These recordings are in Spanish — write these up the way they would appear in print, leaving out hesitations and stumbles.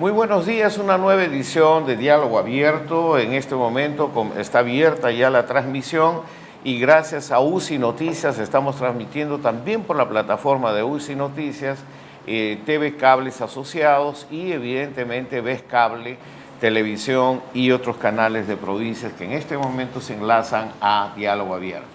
Muy buenos días, una nueva edición de Diálogo Abierto. En este momento está abierta ya la transmisión y gracias a UCI Noticias estamos transmitiendo también por la plataforma de UCI Noticias, TV Cables Asociados y evidentemente Ves Cable, Televisión y otros canales de provincias que en este momento se enlazan a Diálogo Abierto.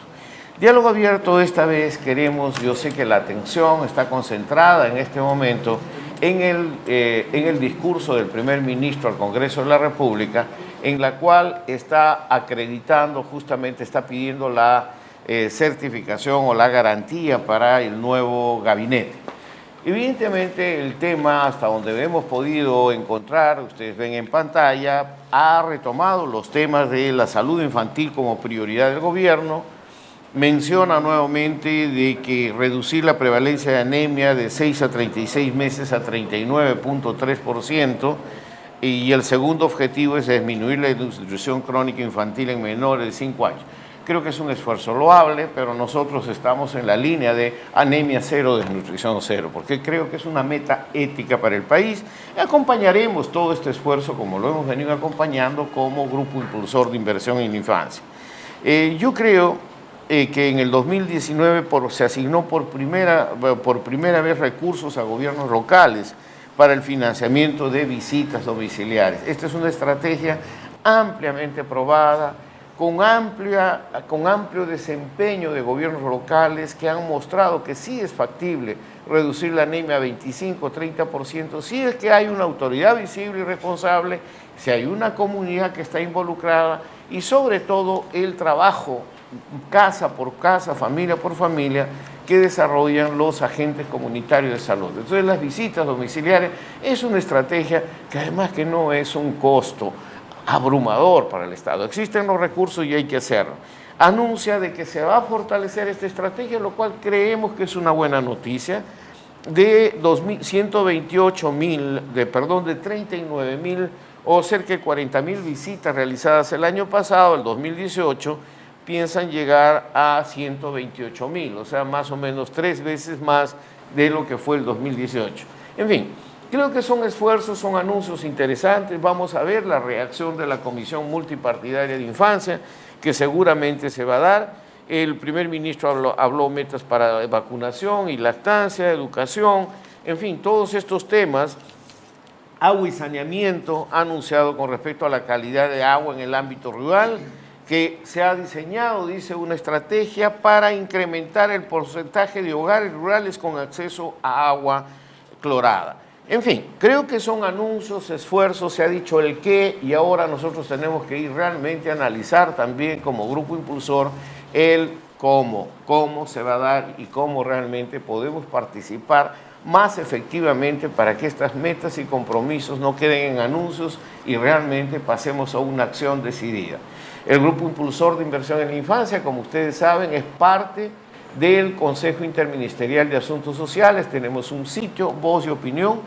Diálogo Abierto, esta vez queremos, yo sé que la atención está concentrada en este momento en el discurso del primer ministro al Congreso de la República, en la cual está acreditando, justamente está pidiendo la certificación o la garantía para el nuevo gabinete. Evidentemente el tema, hasta donde hemos podido encontrar, ustedes ven en pantalla, ha retomado los temas de la salud infantil como prioridad del gobierno. Menciona nuevamente de que reducir la prevalencia de anemia de 6 a 36 meses a 39.3%, y el segundo objetivo es disminuir la desnutrición crónica infantil en menores de 5 años. Creo que es un esfuerzo loable, pero nosotros estamos en la línea de anemia cero, desnutrición cero, porque creo que es una meta ética para el país. Acompañaremos todo este esfuerzo, como lo hemos venido acompañando como Grupo Impulsor de Inversión en la Infancia. Yo creo que en el 2019 se asignó por primera vez recursos a gobiernos locales para el financiamiento de visitas domiciliares. Esta es una estrategia ampliamente probada, con amplio desempeño de gobiernos locales que han mostrado que sí es factible reducir la anemia a 25-30%, si es que hay una autoridad visible y responsable, si hay una comunidad que está involucrada y sobre todo el trabajo casa por casa, familia por familia, que desarrollan los agentes comunitarios de salud. Entonces las visitas domiciliares es una estrategia que además que no es un costo abrumador para el Estado. Existen los recursos y hay que hacerlo. Anuncia de que se va a fortalecer esta estrategia, lo cual creemos que es una buena noticia. De 39.000 o cerca de 40.000 visitas realizadas el año pasado, el 2018, piensan llegar a 128.000, o sea, más o menos 3 veces más de lo que fue el 2018. En fin, creo que son esfuerzos, son anuncios interesantes. Vamos a ver la reacción de la Comisión Multipartidaria de Infancia, que seguramente se va a dar. El primer ministro habló metas para vacunación y lactancia, educación, en fin, todos estos temas. Agua y saneamiento, ha anunciado con respecto a la calidad de agua en el ámbito rural, que se ha diseñado, dice, una estrategia para incrementar el porcentaje de hogares rurales con acceso a agua clorada. En fin, creo que son anuncios, esfuerzos, se ha dicho el qué, y ahora nosotros tenemos que ir realmente a analizar también como grupo impulsor el cómo se va a dar y cómo realmente podemos participar más efectivamente para que estas metas y compromisos no queden en anuncios y realmente pasemos a una acción decidida. El Grupo Impulsor de Inversión en la Infancia, como ustedes saben, es parte del Consejo Interministerial de Asuntos Sociales. Tenemos un sitio, Voz y Opinión,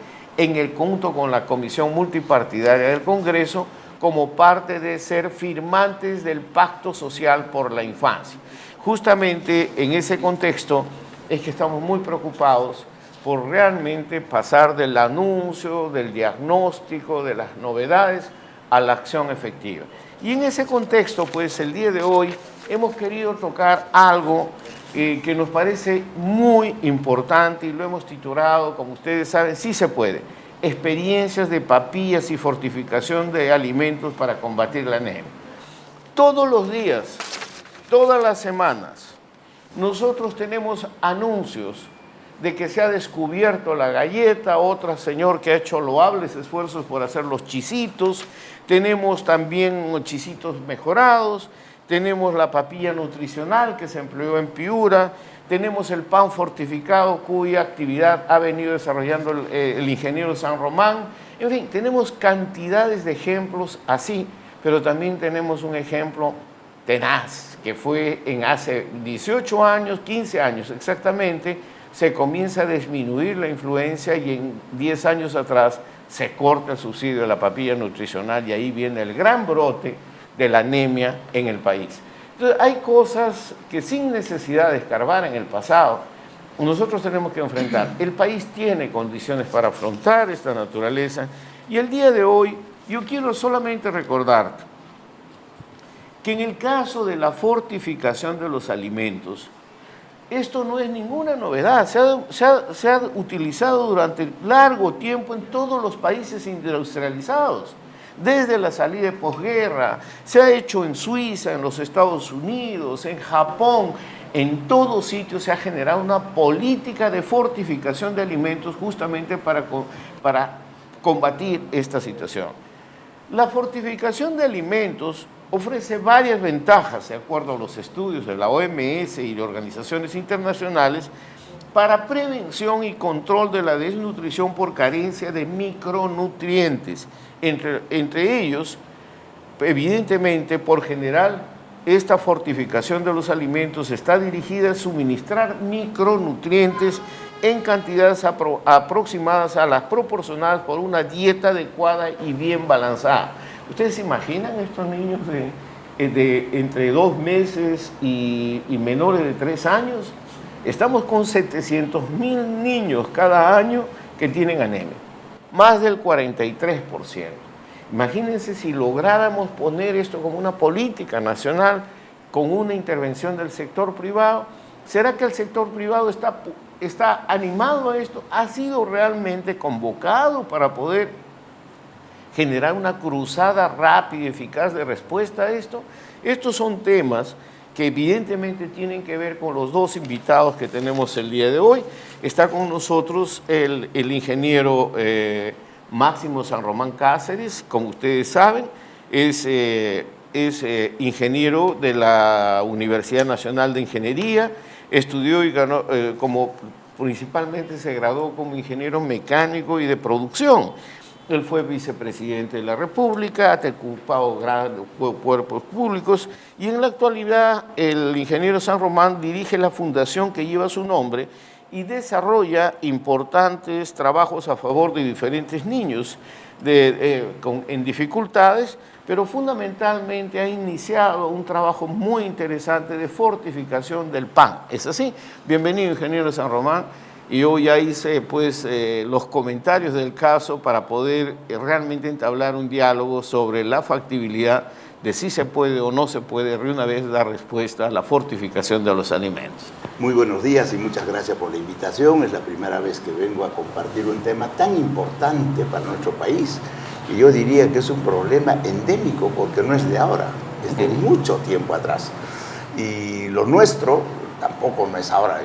junto con la Comisión Multipartidaria del Congreso, como parte de ser firmantes del Pacto Social por la Infancia. Justamente en ese contexto es que estamos muy preocupados por realmente pasar del anuncio, del diagnóstico, de las novedades, a la acción efectiva. Y en ese contexto, pues el día de hoy hemos querido tocar algo que nos parece muy importante y lo hemos titulado, como ustedes saben, Sí se puede, experiencias de papillas y fortificación de alimentos para combatir la anemia. Todos los días, todas las semanas, nosotros tenemos anuncios de que se ha descubierto la galleta, otra señor que ha hecho loables esfuerzos por hacer los chisitos, tenemos también chisitos mejorados, tenemos la papilla nutricional que se empleó en Piura, tenemos el pan fortificado cuya actividad ha venido desarrollando el ingeniero San Román. En fin, tenemos cantidades de ejemplos así, pero también tenemos un ejemplo tenaz, que fue en hace 18 años, 15 años exactamente, se comienza a disminuir la influencia y en 10 años atrás se corta el subsidio de la papilla nutricional y ahí viene el gran brote de la anemia en el país. Entonces, hay cosas que sin necesidad de escarbar en el pasado, nosotros tenemos que enfrentar. El país tiene condiciones para afrontar esta naturaleza y el día de hoy yo quiero solamente recordar que en el caso de la fortificación de los alimentos, esto no es ninguna novedad, se ha utilizado durante largo tiempo en todos los países industrializados. Desde la salida de posguerra, se ha hecho en Suiza, en los Estados Unidos, en Japón, en todo sitio se ha generado una política de fortificación de alimentos justamente para combatir esta situación. La fortificación de alimentos ofrece varias ventajas, de acuerdo a los estudios de la OMS y de organizaciones internacionales, para prevención y control de la desnutrición por carencia de micronutrientes. Entre ellos, evidentemente, por general, esta fortificación de los alimentos está dirigida a suministrar micronutrientes en cantidades aproximadas a las proporcionadas por una dieta adecuada y bien balanceada. ¿Ustedes se imaginan estos niños de entre 2 meses y menores de 3 años? Estamos con 700.000 niños cada año que tienen anemia, más del 43%. Imagínense si lográramos poner esto como una política nacional con una intervención del sector privado. ¿Será que el sector privado está animado a esto? ¿Ha sido realmente convocado para poder generar una cruzada rápida y eficaz de respuesta a esto? Estos son temas que evidentemente tienen que ver con los dos invitados que tenemos el día de hoy. Está con nosotros el ingeniero Máximo San Román Cáceres, como ustedes saben, es ingeniero de la Universidad Nacional de Ingeniería, estudió y ganó, principalmente se graduó como ingeniero mecánico y de producción. Él fue vicepresidente de la República, ha ocupado grandes cuerpos públicos y en la actualidad el ingeniero San Román dirige la fundación que lleva su nombre y desarrolla importantes trabajos a favor de diferentes niños en dificultades, pero fundamentalmente ha iniciado un trabajo muy interesante de fortificación del pan. ¿Es así? Bienvenido, ingeniero San Román. Y yo ya hice pues, los comentarios del caso para poder realmente entablar un diálogo sobre la factibilidad de si se puede o no se puede de una vez dar respuesta a la fortificación de los alimentos. Muy buenos días y muchas gracias por la invitación. Es la primera vez que vengo a compartir un tema tan importante para nuestro país. Y yo diría que es un problema endémico porque no es de ahora, es de mucho tiempo atrás. Y lo nuestro tampoco no es ahora.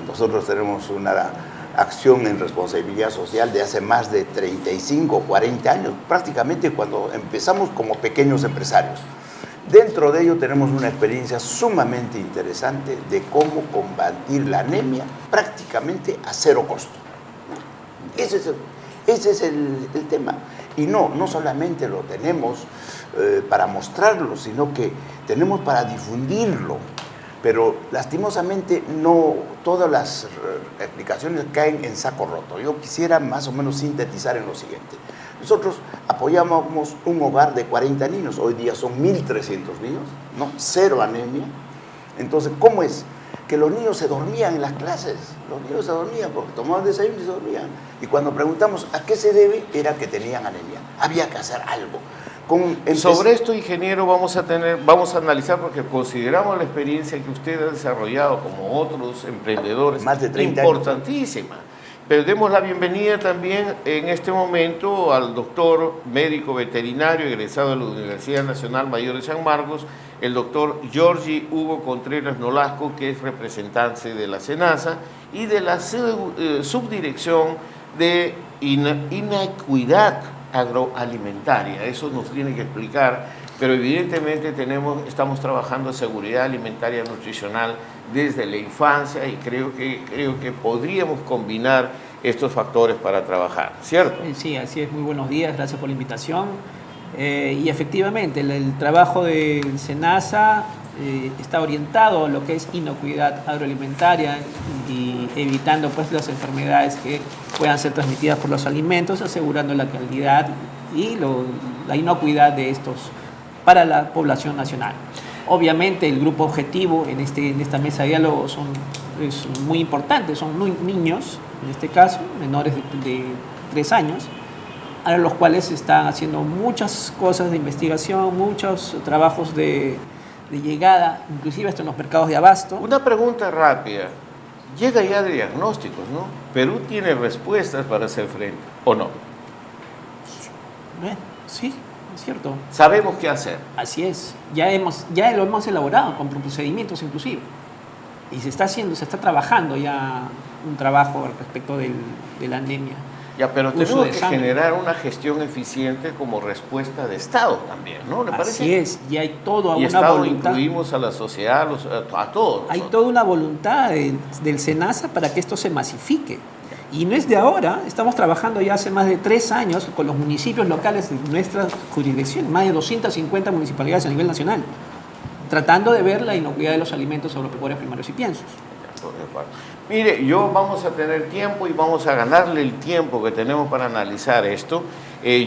Nosotros tenemos una acción en responsabilidad social de hace más de 35 o 40 años, prácticamente cuando empezamos como pequeños empresarios. Dentro de ello tenemos una experiencia sumamente interesante de cómo combatir la anemia prácticamente a cero costo. Ese es el tema. Y no solamente lo tenemos para mostrarlo, sino que tenemos para difundirlo. Pero lastimosamente no todas las explicaciones caen en saco roto. Yo quisiera más o menos sintetizar en lo siguiente. Nosotros apoyábamos un hogar de 40 niños, hoy día son 1.300 niños, ¿no? Cero anemia. Entonces, ¿cómo es? Que los niños se dormían en las clases, los niños se dormían porque tomaban desayuno y se dormían. Y cuando preguntamos a qué se debe, era que tenían anemia. Había que hacer algo. Sobre esto, ingeniero, vamos a analizar porque consideramos la experiencia que usted ha desarrollado como otros emprendedores más de 30 importantísima. Pero demos la bienvenida también en este momento al doctor médico veterinario egresado de la Universidad Nacional Mayor de San Marcos, el doctor Giorgi Hugo Contreras Nolasco, que es representante de la SENASA y de la subdirección de inequidad agroalimentaria. Eso nos tiene que explicar, pero evidentemente estamos trabajando en seguridad alimentaria nutricional desde la infancia y creo que podríamos combinar estos factores para trabajar, ¿cierto? Sí, así es. Muy buenos días, gracias por la invitación. Y efectivamente, el trabajo del SENASA está orientado a lo que es inocuidad agroalimentaria y evitando pues las enfermedades que puedan ser transmitidas por los alimentos, asegurando la calidad y la inocuidad de estos para la población nacional. Obviamente el grupo objetivo en esta mesa de diálogo son es muy importante, son niños, en este caso, menores de 3 años, a los cuales están haciendo muchas cosas de investigación, muchos trabajos de llegada, inclusive hasta en los mercados de abasto. Una pregunta rápida. Llega ya de diagnósticos, ¿no? ¿Perú tiene respuestas para hacer frente o no? Sí, es cierto. Sabemos qué hacer. Así es. Ya lo hemos elaborado con procedimientos inclusive. Y se está trabajando ya un trabajo respecto de la anemia. Ya, pero Uso tenemos de que sangre. generar una gestión eficiente como respuesta de Estado también, ¿no? ¿Le parece? Así es, y hay toda Y una Estado voluntad. incluimos a la sociedad, a todos. Hay nosotros. toda una voluntad del SENASA para que esto se masifique. Y no es de ahora, estamos trabajando ya hace más de 3 años con los municipios locales de nuestra jurisdicción, más de 250 municipalidades a nivel nacional, tratando de ver la inocuidad de los alimentos agropecuarios primarios y piensos. Mire, vamos a tener tiempo y vamos a ganarle el tiempo que tenemos para analizar esto.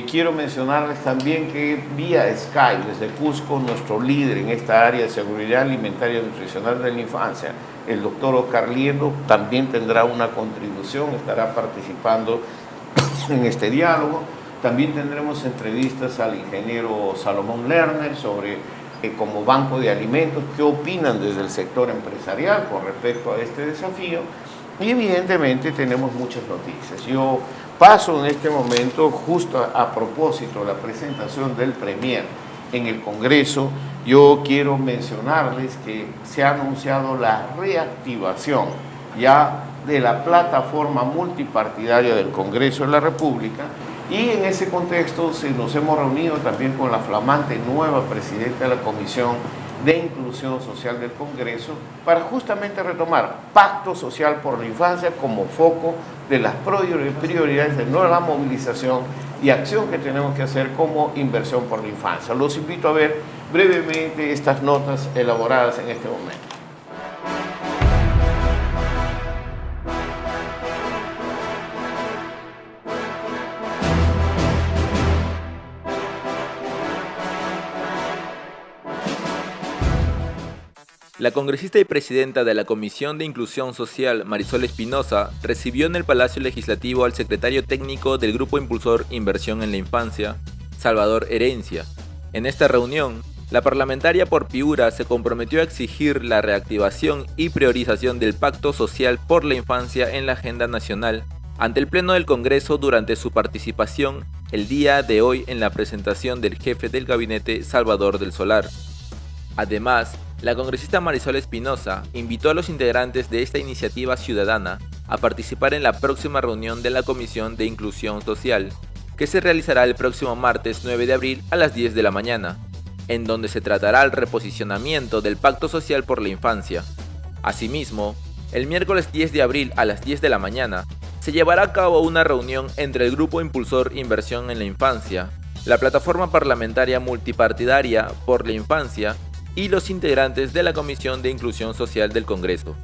Quiero mencionarles también que vía Skype desde Cusco, nuestro líder en esta área de seguridad alimentaria y nutricional de la infancia, el doctor Oscar Liendo, también tendrá una contribución, estará participando en este diálogo. También tendremos entrevistas al ingeniero Salomón Lerner sobre como banco de alimentos, qué opinan desde el sector empresarial con respecto a este desafío. Y evidentemente tenemos muchas noticias. Yo paso en este momento, justo a propósito de la presentación del Premier en el Congreso, yo quiero mencionarles que se ha anunciado la reactivación ya de la plataforma multipartidaria del Congreso de la República. Y en ese contexto nos hemos reunido también con la flamante nueva presidenta de la Comisión de Inclusión Social del Congreso para justamente retomar Pacto Social por la Infancia como foco de las prioridades de nueva movilización y acción que tenemos que hacer como inversión por la infancia. Los invito a ver brevemente estas notas elaboradas en este momento. La congresista y presidenta de la Comisión de Inclusión Social, Marisol Espinosa, recibió en el Palacio Legislativo al secretario técnico del Grupo Impulsor Inversión en la Infancia, Salvador Herencia. En esta reunión, la parlamentaria por Piura se comprometió a exigir la reactivación y priorización del Pacto Social por la Infancia en la agenda nacional ante el Pleno del Congreso durante su participación el día de hoy en la presentación del jefe del gabinete, Salvador del Solar. Además, la congresista Marisol Espinosa invitó a los integrantes de esta iniciativa ciudadana a participar en la próxima reunión de la Comisión de Inclusión Social, que se realizará el próximo martes 9 de abril a las 10 de la mañana, en donde se tratará el reposicionamiento del Pacto Social por la Infancia. Asimismo, el miércoles 10 de abril a las 10 de la mañana se llevará a cabo una reunión entre el Grupo Impulsor Inversión en la Infancia, la Plataforma Parlamentaria Multipartidaria por la Infancia y los integrantes de la Comisión de Inclusión Social del Congreso.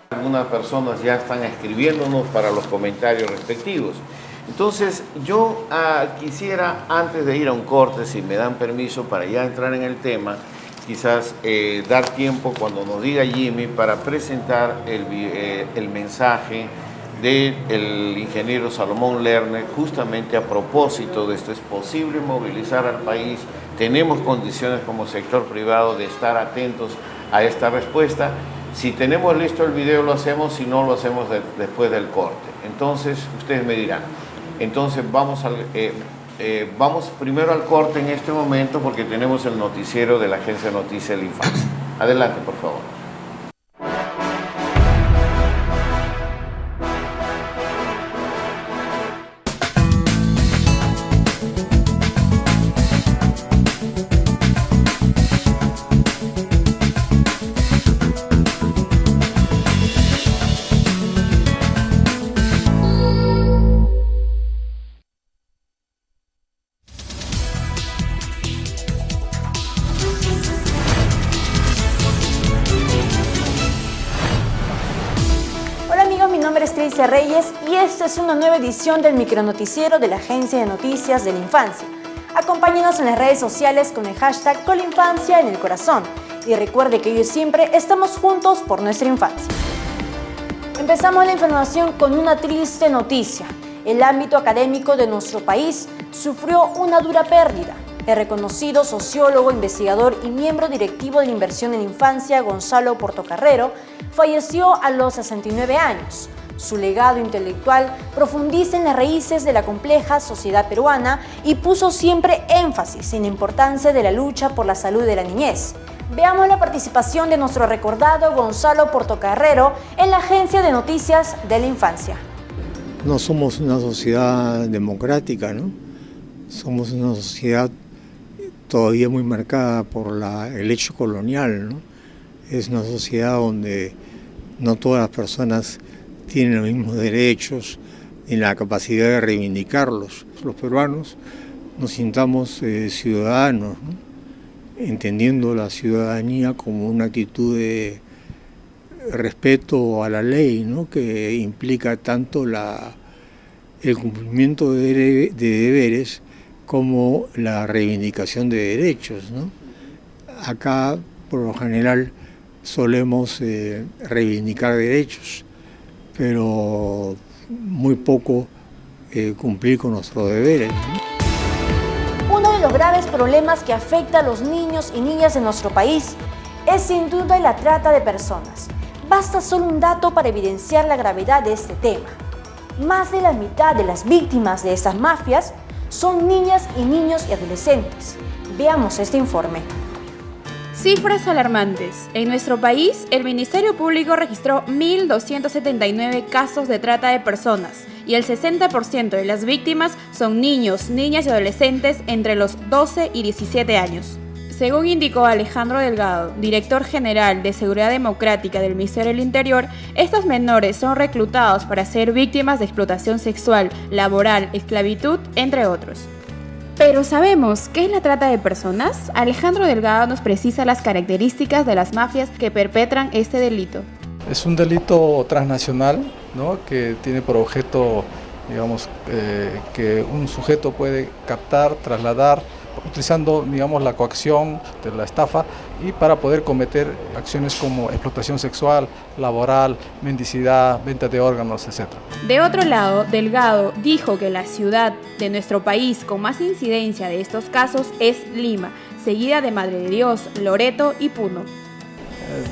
Algunas personas ya están escribiéndonos para los comentarios respectivos. Entonces, yo quisiera, antes de ir a un corte, si me dan permiso para ya entrar en el tema, quizás dar tiempo cuando nos diga Jimmy para presentar el mensaje del ingeniero Salomón Lerner, justamente a propósito de esto. Es posible movilizar al país, tenemos condiciones como sector privado de estar atentos a esta respuesta. Si tenemos listo el video lo hacemos, si no lo hacemos después del corte. Entonces, ustedes me dirán. Entonces, vamos primero al corte en este momento porque tenemos el noticiero de la Agencia de Noticias de la Infancia. Adelante, por favor. Trilce Reyes y esta es una nueva edición del micronoticiero de la Agencia de Noticias de la Infancia. Acompáñenos en las redes sociales con el hashtag Con la Infancia en el Corazón y recuerde que hoy y siempre estamos juntos por nuestra infancia. Empezamos la información con una triste noticia. El ámbito académico de nuestro país sufrió una dura pérdida. El reconocido sociólogo, investigador y miembro directivo de la inversión en infancia, Gonzalo Portocarrero, falleció a los 69 años. Su legado intelectual profundiza en las raíces de la compleja sociedad peruana y puso siempre énfasis en la importancia de la lucha por la salud de la niñez. Veamos la participación de nuestro recordado Gonzalo Portocarrero en la Agencia de Noticias de la Infancia. No somos una sociedad democrática, ¿no? Somos una sociedad todavía muy marcada por el hecho colonial, ¿no? Es una sociedad donde no todas las personas tienen los mismos derechos ni la capacidad de reivindicarlos. Los peruanos nos sintamos ciudadanos, ¿no? Entendiendo la ciudadanía como una actitud de respeto a la ley, ¿no? Que implica tanto el cumplimiento de deberes como la reivindicación de derechos, ¿no? Acá, por lo general, solemos reivindicar derechos, pero muy poco cumplir con nuestros deberes, ¿no? Uno de los graves problemas que afecta a los niños y niñas de nuestro país es sin duda la trata de personas. Basta solo un dato para evidenciar la gravedad de este tema. Más de la mitad de las víctimas de estas mafias son niñas y niños y adolescentes. Veamos este informe. Cifras alarmantes. En nuestro país, el Ministerio Público registró 1.279 casos de trata de personas y el 60% de las víctimas son niños, niñas y adolescentes entre los 12 y 17 años. Según indicó Alejandro Delgado, director general de Seguridad Democrática del Ministerio del Interior, estos menores son reclutados para ser víctimas de explotación sexual, laboral, esclavitud, entre otros. Pero ¿sabemos qué es la trata de personas? Alejandro Delgado nos precisa las características de las mafias que perpetran este delito. Es un delito transnacional, ¿no? Que tiene por objeto, digamos, que un sujeto puede captar, trasladar, utilizando, digamos, la coacción de la estafa y para poder cometer acciones como explotación sexual, laboral, mendicidad, venta de órganos, etc. De otro lado, Delgado dijo que la ciudad de nuestro país con más incidencia de estos casos es Lima, seguida de Madre de Dios, Loreto y Puno.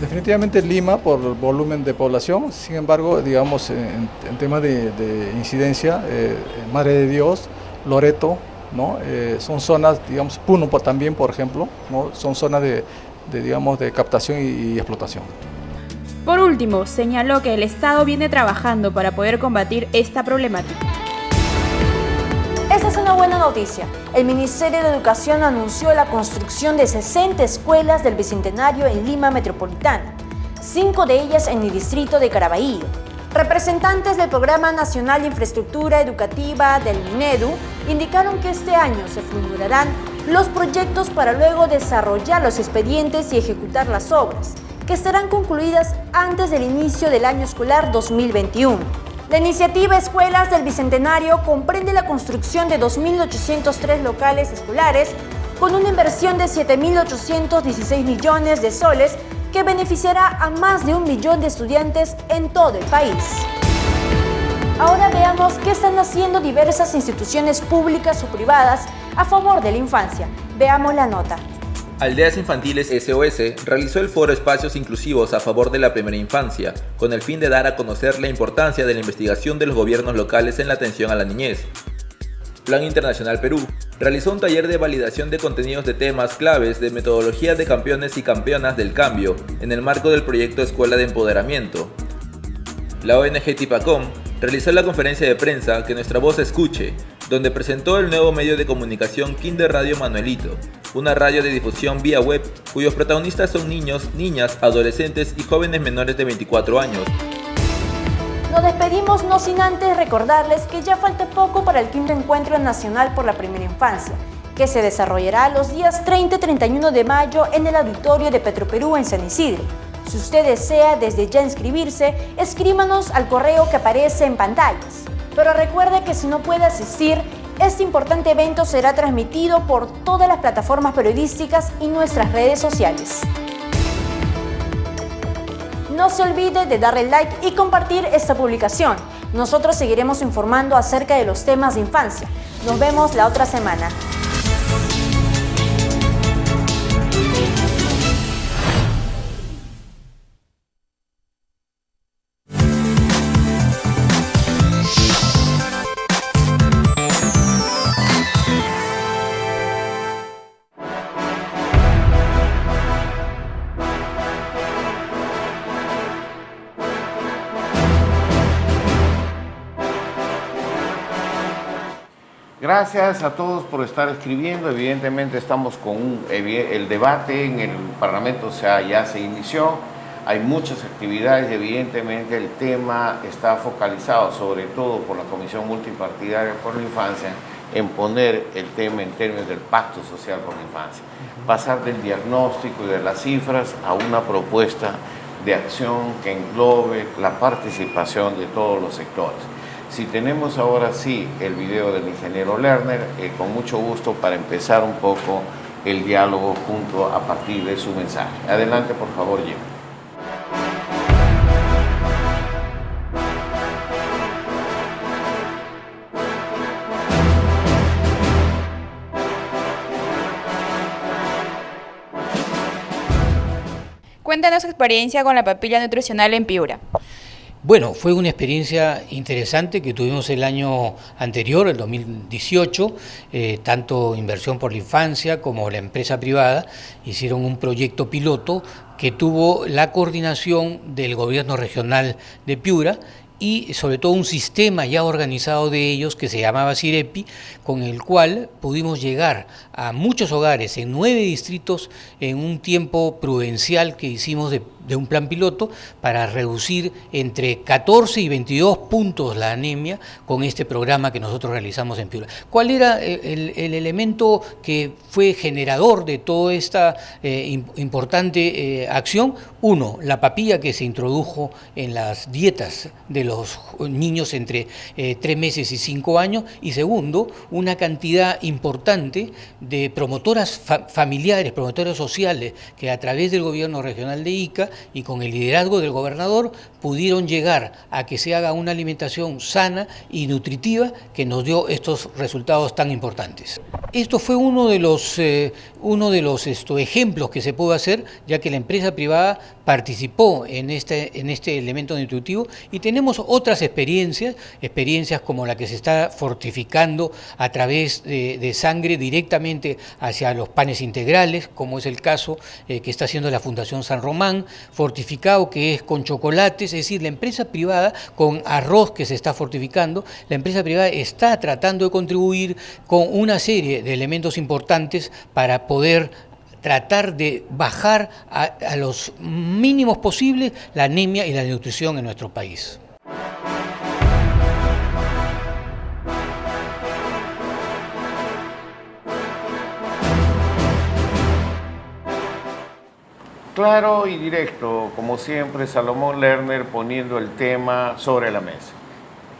Definitivamente Lima por el volumen de población, sin embargo, digamos, en temas de incidencia, Madre de Dios, Loreto, ¿no? Son zonas, digamos, Puno también, por ejemplo, ¿no? Son zonas digamos, de captación y explotación. Por último, señaló que el Estado viene trabajando para poder combatir esta problemática. Esta es una buena noticia. El Ministerio de Educación anunció la construcción de 60 escuelas del Bicentenario en Lima Metropolitana, 5 de ellas en el distrito de Caraballo. Representantes del Programa Nacional de Infraestructura Educativa del MINEDU indicaron que este año se formularán los proyectos para luego desarrollar los expedientes y ejecutar las obras, que estarán concluidas antes del inicio del año escolar 2021. La iniciativa Escuelas del Bicentenario comprende la construcción de 2.803 locales escolares con una inversión de 7.816 millones de soles que beneficiará a más de 1 millón de estudiantes en todo el país. Ahora veamos qué están haciendo diversas instituciones públicas o privadas a favor de la infancia. Veamos la nota. Aldeas Infantiles SOS realizó el foro Espacios Inclusivos a favor de la primera infancia, con el fin de dar a conocer la importancia de la investigación de los gobiernos locales en la atención a la niñez. Plan Internacional Perú realizó un taller de validación de contenidos de temas claves de metodología de campeones y campeonas del cambio en el marco del proyecto Escuela de Empoderamiento. La ONG Tipacom realizó la conferencia de prensa Que Nuestra Voz Escuche, donde presentó el nuevo medio de comunicación Kinder Radio Manuelito, una radio de difusión vía web cuyos protagonistas son niños, niñas, adolescentes y jóvenes menores de 24 años. Nos despedimos no sin antes recordarles que ya falta poco para el 5º Encuentro Nacional por la Primera Infancia, que se desarrollará los días 30 y 31 de mayo en el auditorio de Petroperú en San Isidro. Si usted desea desde ya inscribirse, escríbanos al correo que aparece en pantallas. Pero recuerde que si no puede asistir, este importante evento será transmitido por todas las plataformas periodísticas y nuestras redes sociales. No se olvide de darle like y compartir esta publicación. Nosotros seguiremos informando acerca de los temas de infancia. Nos vemos la otra semana. Gracias a todos por estar escribiendo. Evidentemente estamos con el debate en el Parlamento ya se inició. Hay muchas actividades y evidentemente el tema está focalizado sobre todo por la Comisión Multipartidaria por la Infancia en poner el tema en términos del Pacto Social por la Infancia. Pasar del diagnóstico y de las cifras a una propuesta de acción que englobe la participación de todos los sectores. Si tenemos ahora sí el video del ingeniero Lerner, con mucho gusto para empezar un poco el diálogo junto a partir de su mensaje. Adelante, por favor, Jim. Cuéntanos su experiencia con la papilla nutricional en Piura. Bueno, fue una experiencia interesante que tuvimos el año anterior, el 2018, tanto Inversión por la Infancia como la empresa privada hicieron un proyecto piloto que tuvo la coordinación del gobierno regional de Piura y sobre todo un sistema ya organizado de ellos que se llamaba CIREPI, con el cual pudimos llegar a muchos hogares en 9 distritos en un tiempo prudencial que hicimos de un plan piloto para reducir entre 14 y 22 puntos la anemia con este programa que nosotros realizamos en Piura. ¿Cuál era el elemento que fue generador de toda esta importante acción? Uno, la papilla que se introdujo en las dietas de los niños entre 3 meses y 5 años, y segundo, una cantidad importante de promotoras familiares, promotoras sociales, que a través del gobierno regional de Ica y con el liderazgo del gobernador pudieron llegar a que se haga una alimentación sana y nutritiva que nos dio estos resultados tan importantes. Esto fue uno de los ejemplos que se pudo hacer, ya que la empresa privada participó en este elemento nutritivo, y tenemos otras experiencias como la que se está fortificando a través de sangre directamente hacia los panes integrales, como es el caso que está haciendo la Fundación San Román, fortificado que es con chocolates, es decir, la empresa privada con arroz que se está fortificando, la empresa privada está tratando de contribuir con una serie de elementos importantes para poder tratar de bajar a los mínimos posibles la anemia y la desnutrición en nuestro país. Claro y directo, como siempre, Salomón Lerner poniendo el tema sobre la mesa.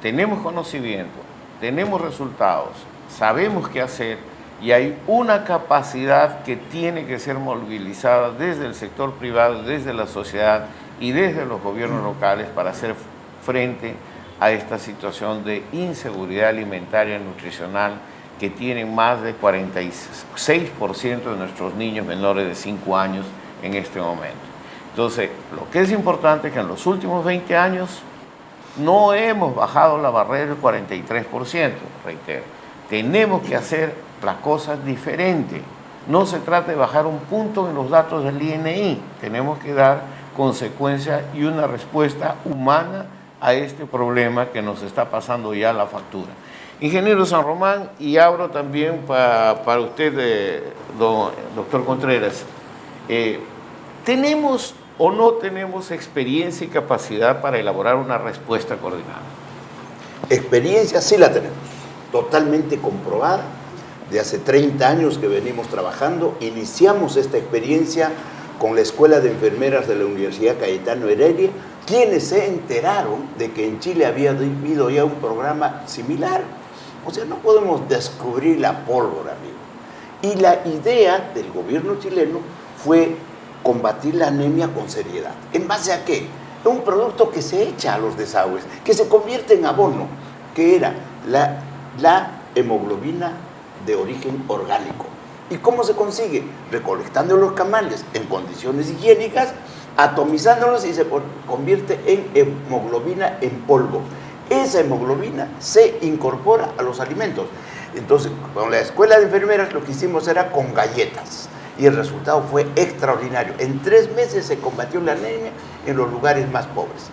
Tenemos conocimiento, tenemos resultados, sabemos qué hacer y hay una capacidad que tiene que ser movilizada desde el sector privado, desde la sociedad y desde los gobiernos locales para hacer frente a esta situación de inseguridad alimentaria y nutricional que tienen más de 46% de nuestros niños menores de 5 años en este momento. Entonces, lo que es importante es que en los últimos 20 años no hemos bajado la barrera del 43%, reitero. Tenemos que hacer las cosas diferentes. No se trata de bajar un punto en los datos del INI. Tenemos que dar consecuencia y una respuesta humana a este problema que nos está pasando ya la factura. Ingeniero San Román, y abro también para usted, doctor Contreras. ¿Tenemos o no tenemos experiencia y capacidad para elaborar una respuesta coordinada? Experiencia sí la tenemos, totalmente comprobada. De hace 30 años que venimos trabajando, iniciamos esta experiencia con la Escuela de Enfermeras de la Universidad Cayetano Heredia, quienes se enteraron de que en Chile había habido ya un programa similar. O sea, no podemos descubrir la pólvora, amigo. Y la idea del gobierno chileno fue combatir la anemia con seriedad. ¿En base a qué? Un producto que se echa a los desagües, que se convierte en abono, que era la hemoglobina de origen orgánico. ¿Y cómo se consigue? Recolectando los camales en condiciones higiénicas, atomizándolos y se convierte en hemoglobina en polvo. Esa hemoglobina se incorpora a los alimentos. Entonces, con la Escuela de Enfermeras lo que hicimos era con galletas y el resultado fue extraordinario. En 3 meses se combatió la anemia en los lugares más pobres.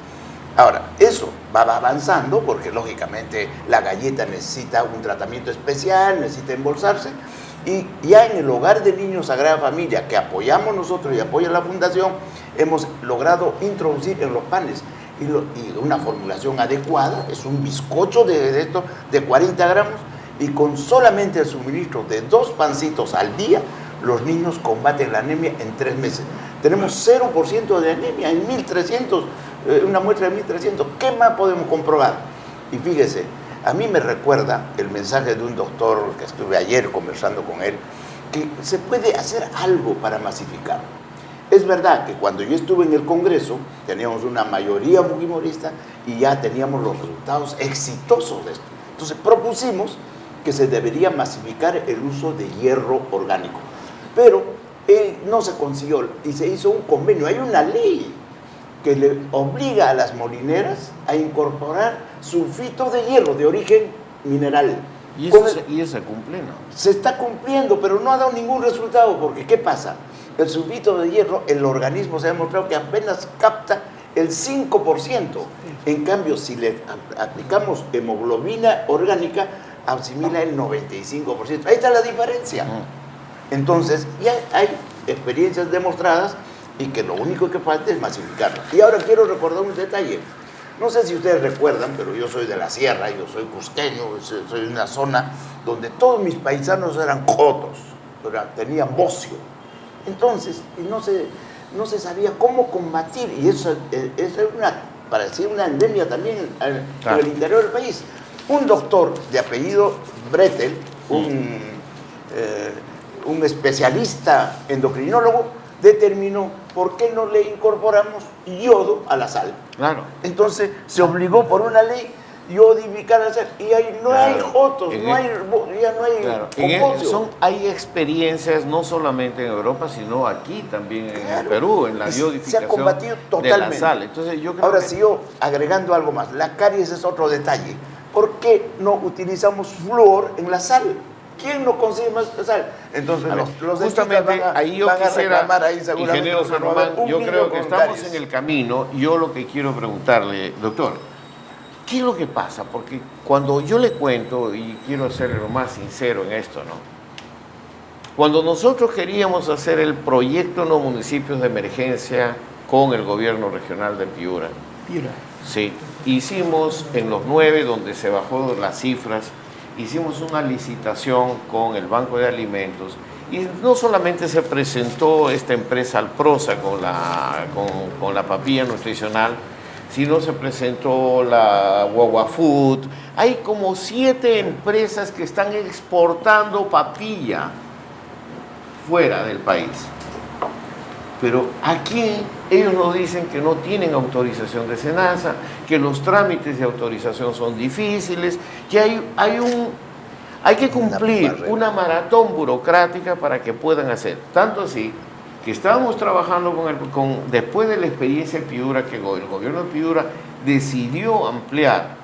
Ahora, eso va avanzando porque lógicamente la galleta necesita un tratamiento especial, necesita embolsarse, y ya en el Hogar de Niños Sagrada Familia, que apoyamos nosotros y apoya la Fundación, hemos logrado introducir en los panes y una formulación adecuada. Es un bizcocho de 40 gramos, y con solamente el suministro de 2 pancitos al día, los niños combaten la anemia en 3 meses. Tenemos 0% de anemia en 1.300, una muestra de 1.300. ¿Qué más podemos comprobar? Y fíjese, a mí me recuerda el mensaje de un doctor que estuve ayer conversando con él, que se puede hacer algo para masificar. Es verdad que cuando yo estuve en el Congreso, teníamos una mayoría fujimorista y ya teníamos los resultados exitosos de esto. Entonces propusimos que se debería masificar el uso de hierro orgánico. Pero no se consiguió y se hizo un convenio. Hay una ley que le obliga a las molineras a incorporar sulfito de hierro de origen mineral. ¿Y eso se cumple, no? Se está cumpliendo, pero no ha dado ningún resultado, porque ¿qué pasa? El sulfito de hierro, el organismo se ha demostrado que apenas capta el 5%. En cambio, si le aplicamos hemoglobina orgánica, asimila el 95%. Ahí está la diferencia. Entonces, ya hay experiencias demostradas y que lo único que falta es masificarlo. Y ahora quiero recordar un detalle. No sé si ustedes recuerdan, pero yo soy de la sierra, yo soy cusqueño, soy de una zona donde todos mis paisanos eran jotos, tenían bocio. Entonces, no se sabía cómo combatir, y eso parecía una endemia también en el interior del país. Un doctor de apellido Bretel, un especialista endocrinólogo, determinó por qué no le incorporamos yodo a la sal. Claro. Entonces se obligó por una ley yodificar la sal, y ahí no hay jotos, ya no hay compocio. Hay experiencias no solamente en Europa, sino aquí también en el Perú, en la yodificación se ha combatido totalmente. De la sal. Entonces, yo creo ahora, que... si yo, agregando algo más, la caries es otro detalle. ¿Por qué no utilizamos flúor en la sal? ¿Quién no consigue más sal? Entonces, los justamente ahí yo quisiera, ingeniero San Román, yo creo que estamos en el camino. Yo lo que quiero preguntarle, doctor, ¿qué es lo que pasa? Porque cuando yo le cuento, y quiero serle lo más sincero en esto, ¿no? Cuando nosotros queríamos hacer el proyecto No Municipios de Emergencia con el gobierno regional de Piura, sí, hicimos en los 9, donde se bajó las cifras, hicimos una licitación con el Banco de Alimentos, y no solamente se presentó esta empresa Alprosa con la papilla nutricional, sino se presentó la Guagua Food. Hay como 7 empresas que están exportando papilla fuera del país. Pero aquí ellos nos dicen que no tienen autorización de SENASA, que los trámites de autorización son difíciles, que hay que cumplir una maratón burocrática para que puedan hacer. Tanto así que estábamos trabajando después de la experiencia de Piura, que el gobierno de Piura decidió ampliar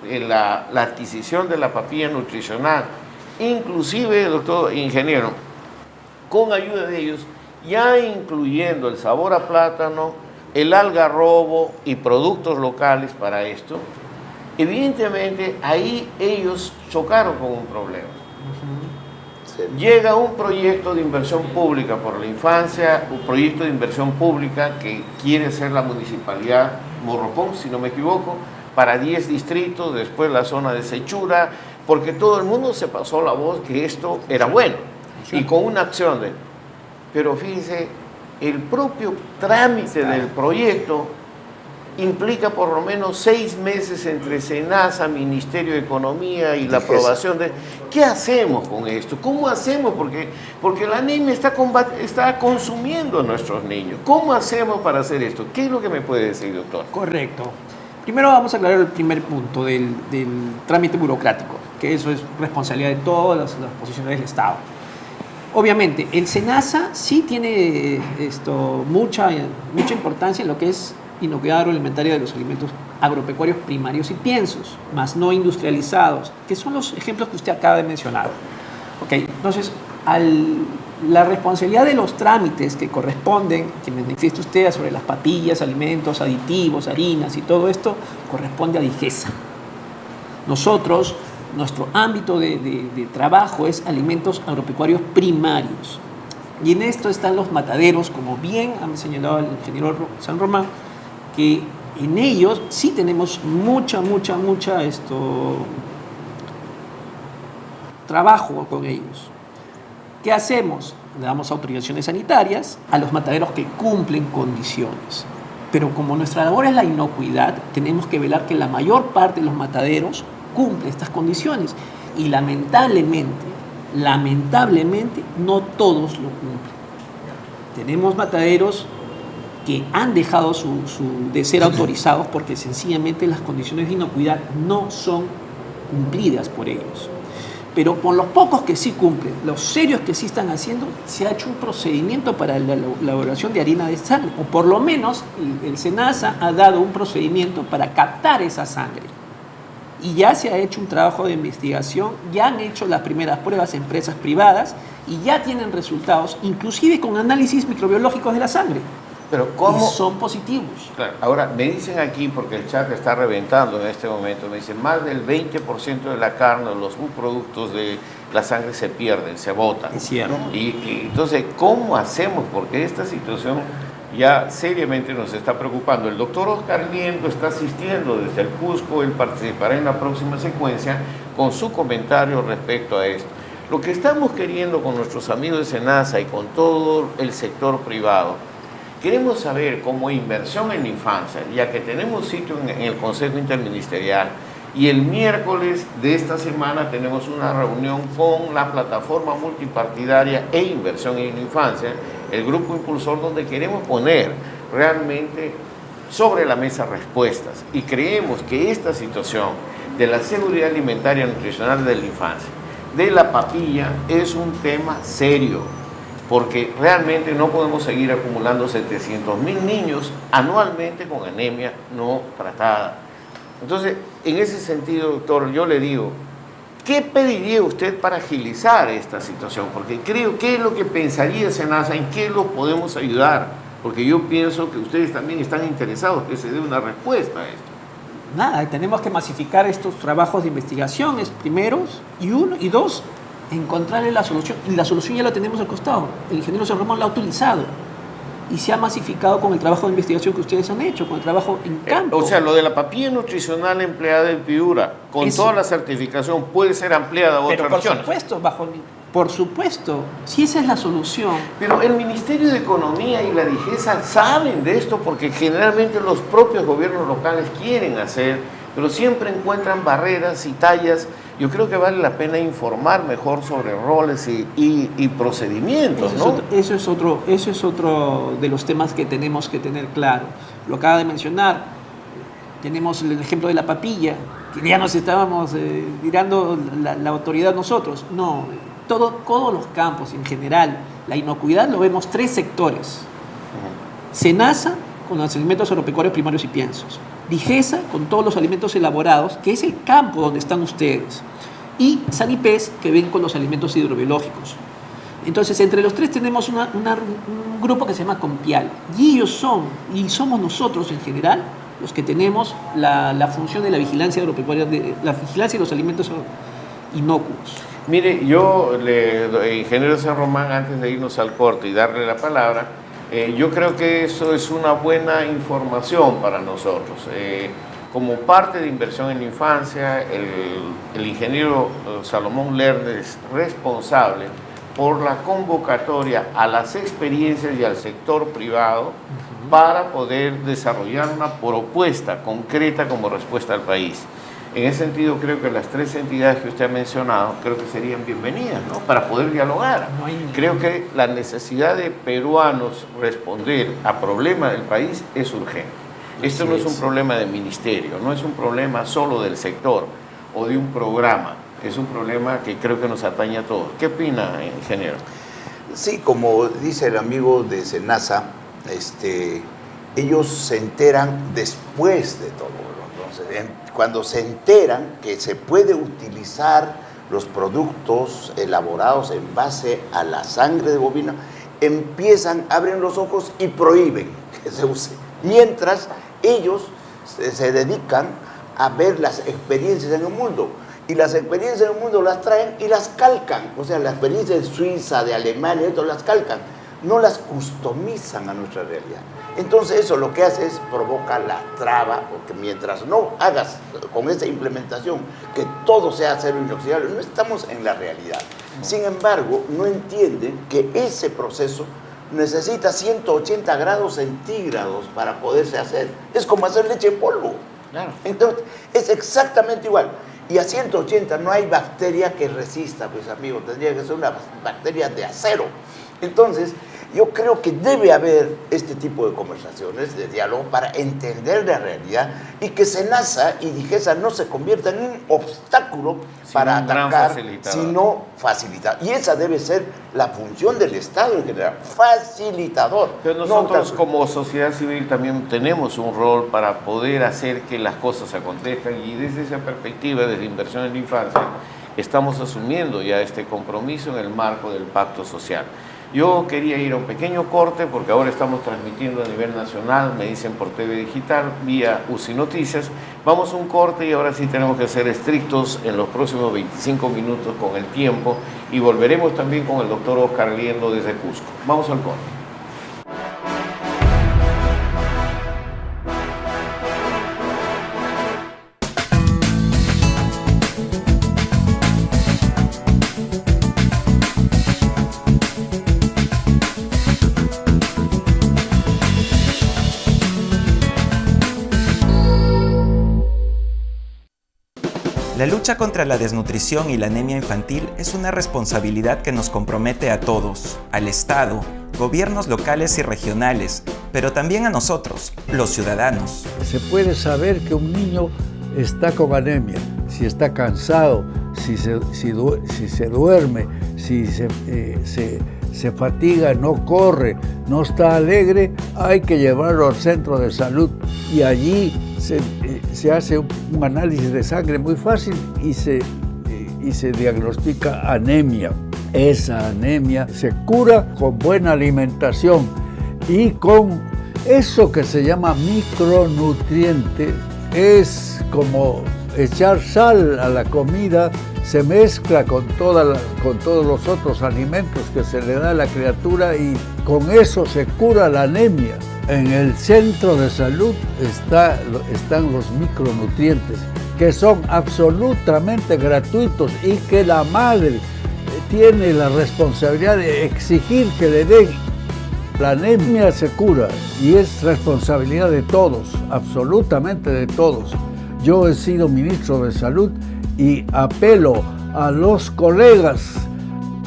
la adquisición de la papilla nutricional, inclusive, doctor ingeniero, con ayuda de ellos, ya incluyendo el sabor a plátano, el algarrobo y productos locales para esto. Evidentemente ahí ellos chocaron con un problema. Llega un proyecto de inversión pública por la infancia, un proyecto de inversión pública que quiere hacer la municipalidad Morropón, si no me equivoco, para 10 distritos, después la zona de Sechura, porque todo el mundo se pasó la voz que esto era bueno, y con una acción de... Pero fíjense, el propio trámite del proyecto implica por lo menos 6 meses entre SENASA, Ministerio de Economía y la aprobación de... ¿Qué hacemos con esto? ¿Cómo hacemos? Porque la anemia está consumiendo a nuestros niños. ¿Cómo hacemos para hacer esto? ¿Qué es lo que me puede decir, doctor? Correcto. Primero vamos a aclarar el primer punto del trámite burocrático, que eso es responsabilidad de todas las posiciones del Estado. Obviamente, el SENASA sí tiene mucha importancia en lo que es inocuidad agroalimentaria de los alimentos agropecuarios primarios y piensos, más no industrializados, que son los ejemplos que usted acaba de mencionar. Okay, entonces, la responsabilidad de los trámites que corresponden, que me manifiesta usted sobre las papillas, alimentos, aditivos, harinas y todo esto, corresponde a DIGESA. Nosotros, nuestro ámbito de trabajo es alimentos agropecuarios primarios. Y en esto están los mataderos, como bien ha señalado el ingeniero San Román, que en ellos sí tenemos mucha trabajo con ellos. ¿Qué hacemos? Le damos autorizaciones sanitarias a los mataderos que cumplen condiciones. Pero como nuestra labor es la inocuidad, tenemos que velar que la mayor parte de los mataderos cumple estas condiciones. Y lamentablemente, no todos lo cumplen. Tenemos mataderos que han dejado de ser autorizados porque sencillamente las condiciones de inocuidad no son cumplidas por ellos. Pero con los pocos que sí cumplen, los serios que sí están haciendo, se ha hecho un procedimiento para la elaboración de harina de sangre, o por lo menos el SENASA ha dado un procedimiento para captar esa sangre. Y ya se ha hecho un trabajo de investigación, ya han hecho las primeras pruebas empresas privadas y ya tienen resultados, inclusive con análisis microbiológicos de la sangre. Pero ¿cómo? Y son positivos. Claro. Ahora, me dicen aquí, porque el chat está reventando en este momento, me dicen más del 20% de la carne, los subproductos de la sangre se pierden, se botan. Es cierto. Y entonces, ¿cómo hacemos? Porque esta situación ya seriamente nos está preocupando. El doctor Oscar Liendo está asistiendo desde el Cusco, él participará en la próxima secuencia con su comentario respecto a esto. Lo que estamos queriendo con nuestros amigos de SENASA y con todo el sector privado, queremos saber, como inversión en la infancia, ya que tenemos sitio en el Consejo Interministerial, y el miércoles de esta semana tenemos una reunión con la plataforma multipartidaria e inversión en la infancia, el grupo impulsor, donde queremos poner realmente sobre la mesa respuestas. Y creemos que esta situación de la seguridad alimentaria y nutricional de la infancia, de la papilla, es un tema serio, porque realmente no podemos seguir acumulando 700.000 niños anualmente con anemia no tratada. Entonces, en ese sentido, doctor, yo le digo, ¿qué pediría usted para agilizar esta situación? Porque creo, ¿qué es lo que pensaría SENASA? ¿En qué los podemos ayudar? Porque yo pienso que ustedes también están interesados que se dé una respuesta a esto. Nada, tenemos que masificar estos trabajos de investigación, es primeros, y dos, encontrarle la solución. Y la solución ya la tenemos al costado. El ingeniero San Ramón la ha utilizado. Y se ha masificado con el trabajo de investigación que ustedes han hecho, con el trabajo en campo. O sea, lo de la papilla nutricional empleada en Piura, con toda la certificación, puede ser ampliada a otras regiones. Por supuesto, si esa es la solución. Pero el Ministerio de Economía y la DIGESA saben de esto, porque generalmente los propios gobiernos locales quieren hacer, pero siempre encuentran barreras y tallas. Yo creo que vale la pena informar mejor sobre roles y procedimientos, ¿no? Eso es otro de los temas que tenemos que tener claro. Lo acaba de mencionar. Tenemos el ejemplo de la papilla, que ya nos estábamos tirando la autoridad nosotros. No, todos los campos en general, la inocuidad lo vemos 3 sectores. SENASA, con los alimentos agropecuarios primarios y piensos. DIGESA, con todos los alimentos elaborados, que es el campo donde están ustedes. Y SANIPES, que ven con los alimentos hidrobiológicos. Entonces, entre los 3 tenemos un grupo que se llama COMPIAL. Y ellos somos nosotros en general, los que tenemos la función de la vigilancia agropecuaria, de la vigilancia de los alimentos inocuos. Mire, yo, ingeniero San Román, antes de irnos al corte y darle la palabra, yo creo que eso es una buena información para nosotros. Como parte de inversión en la infancia, el ingeniero Salomón Lerner es responsable por la convocatoria a las experiencias y al sector privado para poder desarrollar una propuesta concreta como respuesta al país. En ese sentido, creo que las tres entidades que usted ha mencionado, creo que serían bienvenidas, ¿no? Para poder dialogar. Creo que la necesidad de peruanos responder a problemas del país es urgente. Esto no es un problema del ministerio, no es un problema solo del sector o de un programa, es un problema que creo que nos atañe a todos. ¿Qué opina, ingeniero? Sí, como dice el amigo de SENASA, ellos se enteran después de todo. Entonces, cuando se enteran que se puede utilizar los productos elaborados en base a la sangre de bovino, abren los ojos y prohíben que se use. Mientras ellos se dedican a ver las experiencias en el mundo. Y las experiencias en el mundo las traen y las calcan. O sea, las experiencias de Suiza, de Alemania, esto las calcan. No las customizan a nuestra realidad. Entonces eso lo que hace es provoca la traba, porque mientras no hagas con esa implementación que todo sea acero inoxidable, no estamos en la realidad. Sin embargo, no entienden que ese proceso necesita 180 grados centígrados para poderse hacer. Es como hacer leche en polvo. Claro. Entonces, es exactamente igual. Y a 180 no hay bacteria que resista, pues amigos, tendría que ser una bacteria de acero. Entonces, yo creo que debe haber este tipo de conversaciones, de diálogo, para entender la realidad y que SENASA y DIGESA no se conviertan en un obstáculo para atacar, sino facilitar. Y esa debe ser la función del Estado en general, facilitador. Pero nosotros como sociedad civil también tenemos un rol para poder hacer que las cosas acontezcan, y desde esa perspectiva, desde Inversión en la Infancia, estamos asumiendo ya este compromiso en el marco del Pacto Social. Yo quería ir a un pequeño corte porque ahora estamos transmitiendo a nivel nacional, me dicen por TV Digital, vía UCI Noticias. Vamos a un corte y ahora sí tenemos que ser estrictos en los próximos 25 minutos con el tiempo, y volveremos también con el doctor Oscar Liendo desde Cusco. Vamos al corte. La lucha contra la desnutrición y la anemia infantil es una responsabilidad que nos compromete a todos, al Estado, gobiernos locales y regionales, pero también a nosotros, los ciudadanos. Se puede saber que un niño está con anemia, si está cansado, si se duerme, si se fatiga, no corre, no está alegre, hay que llevarlo al centro de salud y allí se hace un análisis de sangre muy fácil y se diagnostica anemia. Esa anemia se cura con buena alimentación y con eso que se llama micronutriente. Es como echar sal a la comida, se mezcla con todos los otros alimentos que se le da a la criatura y con eso se cura la anemia. En el centro de salud están los micronutrientes, que son absolutamente gratuitos y que la madre tiene la responsabilidad de exigir que le den. La anemia se cura y es responsabilidad de todos, absolutamente de todos. Yo he sido ministro de Salud y apelo a los colegas,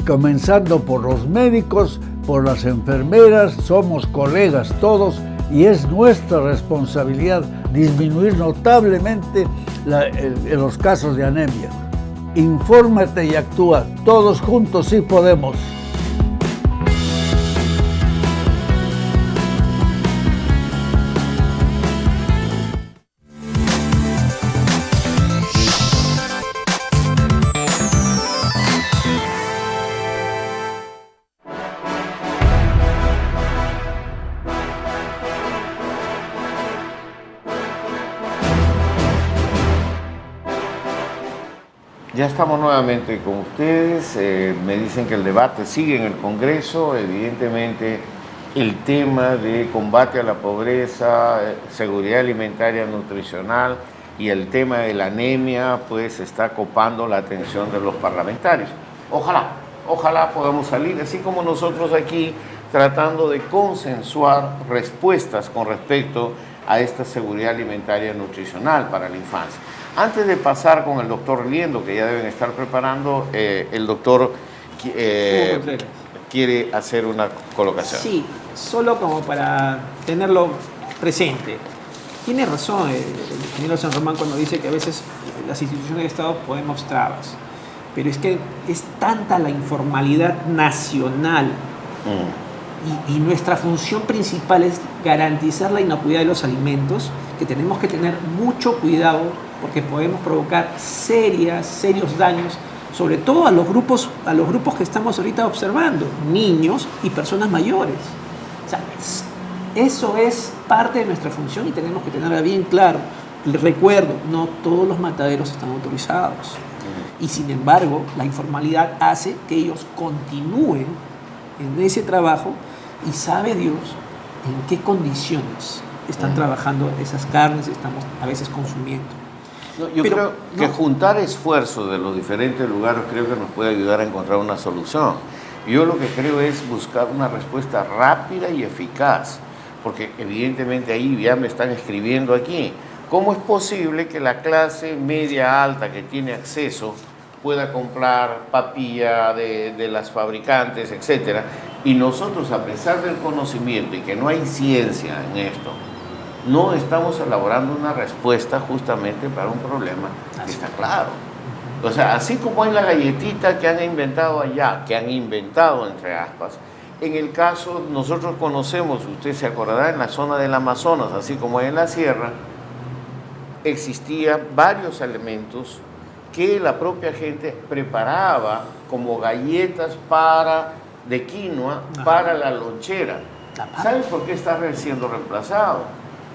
comenzando por los médicos, por las enfermeras, somos colegas todos y es nuestra responsabilidad disminuir notablemente los casos de anemia. Infórmate y actúa, todos juntos sí podemos. Ya estamos nuevamente con ustedes, me dicen que el debate sigue en el Congreso, evidentemente el tema de combate a la pobreza, seguridad alimentaria nutricional y el tema de la anemia pues está copando la atención de los parlamentarios. Ojalá ojalá podamos salir, así como nosotros aquí, tratando de consensuar respuestas con respecto a esta seguridad alimentaria y nutricional para la infancia. Antes de pasar con el doctor Liendo, que ya deben estar preparando, el doctor quiere hacer una colocación. Sí, solo como para tenerlo presente. Tiene razón el ingeniero San Román cuando dice que a veces las instituciones de Estado ponemos trabas, pero es que es tanta la informalidad nacional y nuestra función principal es garantizar la inocuidad de los alimentos, que tenemos que tener mucho cuidado porque podemos provocar serios daños, sobre todo a los grupos que estamos ahorita observando, niños y personas mayores. O sea, eso es parte de nuestra función y tenemos que tenerla bien claro. Les recuerdo, no todos los mataderos están autorizados. Y sin embargo, la informalidad hace que ellos continúen en ese trabajo y sabe Dios en qué condiciones están trabajando esas carnes que estamos a veces consumiendo. No, yo creo que juntar esfuerzos de los diferentes lugares creo que nos puede ayudar a encontrar una solución. Yo lo que creo es buscar una respuesta rápida y eficaz, porque evidentemente ahí ya me están escribiendo aquí. ¿Cómo es posible que la clase media alta que tiene acceso pueda comprar papilla de las fabricantes, etcétera? Y nosotros, a pesar del conocimiento y que no hay ciencia en esto, no estamos elaborando una respuesta justamente para un problema que está claro. O sea, así como hay la galletita que han inventado allá, que han inventado entre aspas, en el caso, nosotros conocemos, usted se acordará, en la zona del Amazonas, así como en la sierra, existían varios elementos que la propia gente preparaba como galletas de quinoa para la lonchera. ¿Sabes por qué está siendo reemplazado?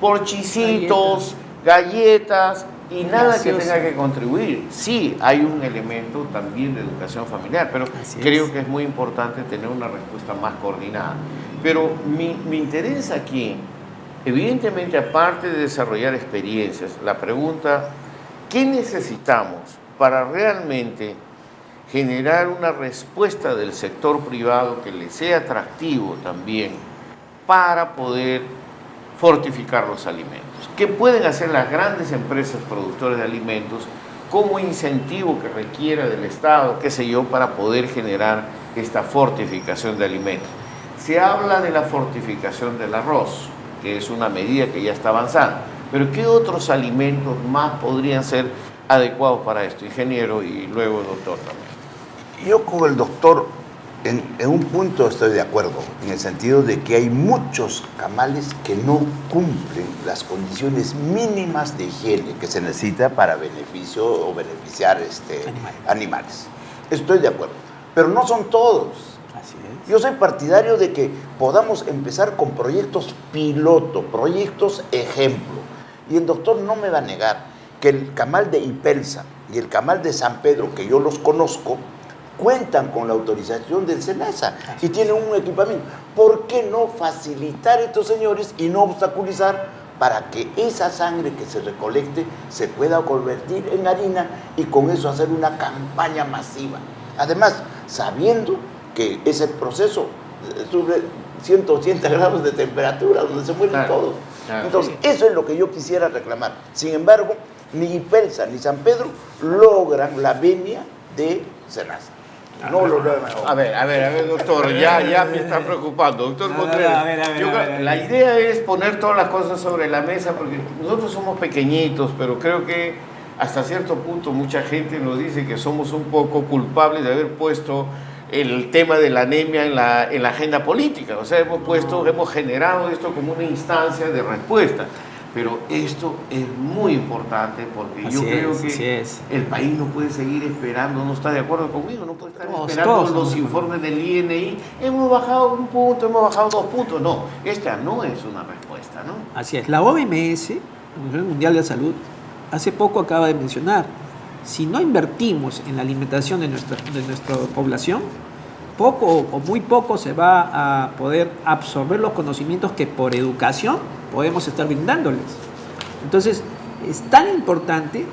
Por chisitos, galletas y nada que tenga que contribuir. Sí, hay un elemento también de educación familiar, pero creo que es muy importante tener una respuesta más coordinada. Pero mi interés aquí, evidentemente, aparte de desarrollar experiencias, la pregunta, ¿qué necesitamos para realmente generar una respuesta del sector privado que le sea atractivo también para poder fortificar los alimentos? ¿Qué pueden hacer las grandes empresas productoras de alimentos como incentivo que requiera del Estado, qué sé yo, para poder generar esta fortificación de alimentos? Se habla de la fortificación del arroz, que es una medida que ya está avanzando, pero ¿qué otros alimentos más podrían ser adecuados para esto, ingeniero, y luego doctor también? Yo con el doctor en un punto estoy de acuerdo, en el sentido de que hay muchos camales que no cumplen las condiciones mínimas de higiene que se necesita para beneficio o beneficiar animales. Estoy de acuerdo, pero no son todos. Así es. Yo soy partidario de que podamos empezar con proyectos piloto, proyectos ejemplo. Y el doctor no me va a negar que el camal de Ipelsa y el camal de San Pedro, que yo los conozco, cuentan con la autorización del SENASA y tienen un equipamiento. ¿Por qué no facilitar a estos señores y no obstaculizar para que esa sangre que se recolecte se pueda convertir en harina y con eso hacer una campaña masiva? Además, sabiendo que ese proceso sube 180 grados de temperatura, donde se mueren todos. Entonces, eso es lo que yo quisiera reclamar. Sin embargo, ni Ipelsa ni San Pedro logran la venia de SENASA. No lo logran. A ver, doctor, ya me está preocupando. Doctor Contreras, la idea es poner todas las cosas sobre la mesa, porque nosotros somos pequeñitos, pero creo que hasta cierto punto mucha gente nos dice que somos un poco culpables de haber puesto el tema de la anemia en la agenda política. O sea, hemos generado esto como una instancia de respuesta. Pero esto es muy importante porque yo creo que el país no puede seguir esperando, no está de acuerdo conmigo, no puede estar esperando los informes del INI. Hemos bajado un punto, hemos bajado 2 puntos. No, esta no es una respuesta, ¿no? Así es. La OMS, la Organización Mundial de la Salud, hace poco acaba de mencionar, si no invertimos en la alimentación de nuestra población, poco o muy poco se va a poder absorber los conocimientos que por educación podemos estar brindándoles. Entonces, es tan importante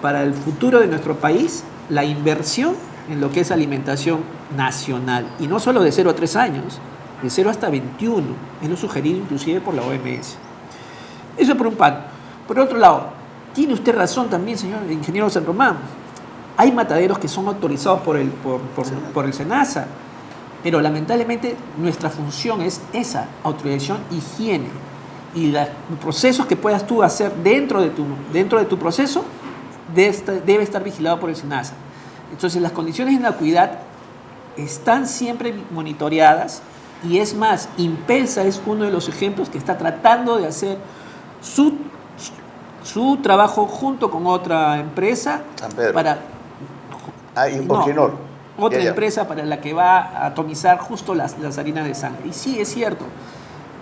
para el futuro de nuestro país la inversión en lo que es alimentación nacional. Y no solo de 0 a 3 años, de 0 hasta 21. Es lo sugerido inclusive por la OMS. Eso por un lado. Por otro lado, tiene usted razón también, señor ingeniero San Román. Hay mataderos que son autorizados por el SENASA, pero lamentablemente nuestra función es esa, autorización, higiene. Y los procesos que puedas tú hacer dentro de tu proceso debe estar vigilado por el SENASA. Entonces las condiciones de inocuidad están siempre monitoreadas, y es más, Impelsa es uno de los ejemplos que está tratando de hacer su trabajo junto con otra empresa San Pedro. para... Otra empresa para la que va a atomizar justo las harinas de sangre. Y sí, es cierto,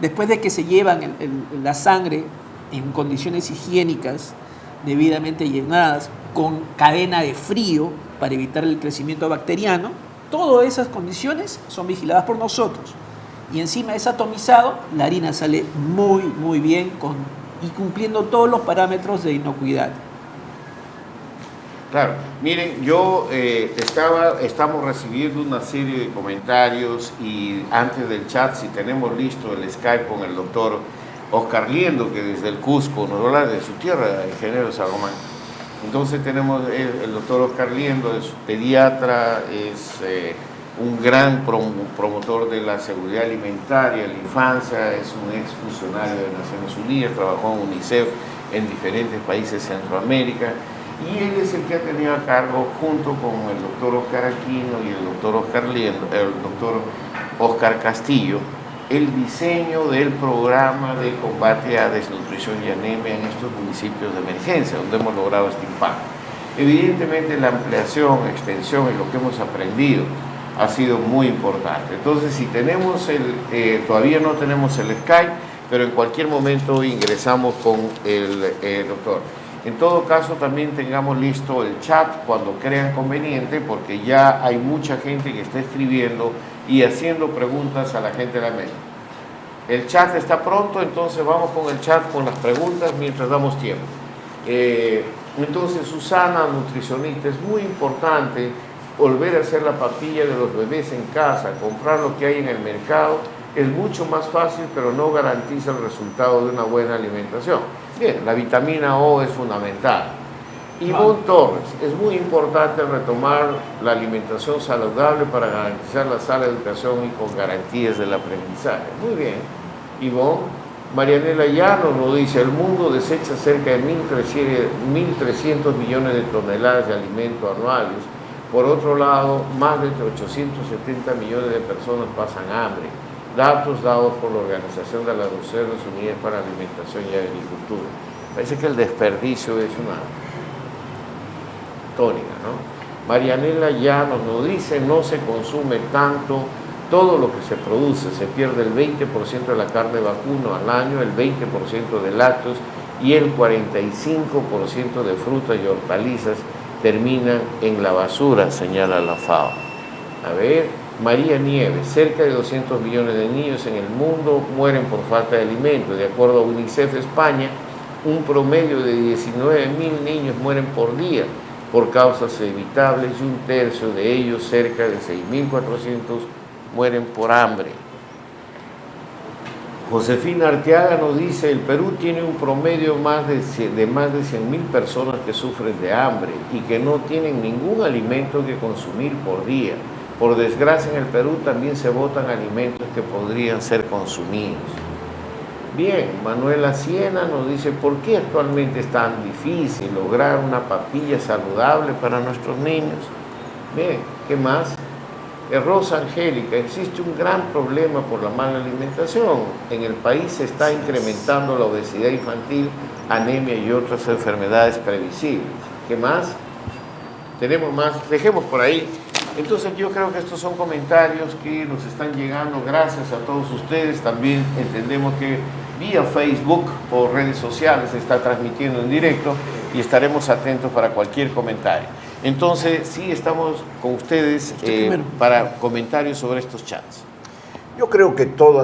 después de que se llevan la sangre en condiciones higiénicas, debidamente llenadas, con cadena de frío para evitar el crecimiento bacteriano, todas esas condiciones son vigiladas por nosotros. Y encima es atomizado, la harina sale muy, muy bien y cumpliendo todos los parámetros de inocuidad. Claro, miren, estamos recibiendo una serie de comentarios, y antes del chat, si tenemos listo el Skype con el doctor Oscar Liendo, que desde el Cusco nos habla de su tierra, ingeniero San Román. Entonces tenemos el doctor Oscar Liendo, es pediatra, es un gran promotor de la seguridad alimentaria, la infancia, es un ex funcionario de Naciones Unidas, trabajó en UNICEF en diferentes países de Centroamérica. Y él es el que ha tenido a cargo, junto con el doctor Oscar Aquino y el doctor Oscar Liendo, el doctor Oscar Castillo, el diseño del programa de combate a desnutrición y anemia en estos municipios de emergencia, donde hemos logrado este impacto. Evidentemente la ampliación, extensión y lo que hemos aprendido ha sido muy importante. Entonces, si tenemos todavía no tenemos el Skype, pero en cualquier momento ingresamos con el doctor. En todo caso, también tengamos listo el chat cuando crean conveniente, porque ya hay mucha gente que está escribiendo y haciendo preguntas a la gente de la mesa. El chat está pronto, entonces vamos con el chat, con las preguntas, mientras damos tiempo. Entonces, Susana, nutricionista, es muy importante volver a hacer la papilla de los bebés en casa, comprar lo que hay en el mercado. Es mucho más fácil, pero no garantiza el resultado de una buena alimentación. Bien, la vitamina O es fundamental. Ivonne Torres, es muy importante retomar la alimentación saludable para garantizar la sana educación y con garantías del aprendizaje. Muy bien, Ivonne. Marianela Llanos nos dice, el mundo desecha cerca de 1.300 millones de toneladas de alimentos anuales. Por otro lado, más de 870 millones de personas pasan hambre. Datos dados por la Organización de las Naciones Unidas para la Alimentación y Agricultura. Parece que el desperdicio es una tónica, ¿no? Marianela Llanos nos dice, no se consume tanto todo lo que se produce, se pierde el 20% de la carne vacuna al año, el 20% de lácteos y el 45% de frutas y hortalizas terminan en la basura, señala la FAO. A ver, María Nieves, cerca de 200 millones de niños en el mundo mueren por falta de alimentos. De acuerdo a UNICEF España, un promedio de 19.000 niños mueren por día por causas evitables y un tercio de ellos, cerca de 6.400, mueren por hambre. Josefina Arteaga nos dice, el Perú tiene un promedio de más de 100.000 personas que sufren de hambre y que no tienen ningún alimento que consumir por día. Por desgracia, en el Perú también se botan alimentos que podrían ser consumidos. Bien, Manuela Siena nos dice, ¿por qué actualmente es tan difícil lograr una papilla saludable para nuestros niños? Bien, ¿qué más? Rosa Angélica, existe un gran problema por la mala alimentación. En el país se está incrementando la obesidad infantil, anemia y otras enfermedades previsibles. ¿Qué más? Tenemos más, dejemos por ahí. Entonces yo creo que estos son comentarios que nos están llegando gracias a todos ustedes. También entendemos que vía Facebook o redes sociales se está transmitiendo en directo y estaremos atentos para cualquier comentario. Entonces sí, estamos con ustedes para comentarios sobre estos chats. Yo creo que toda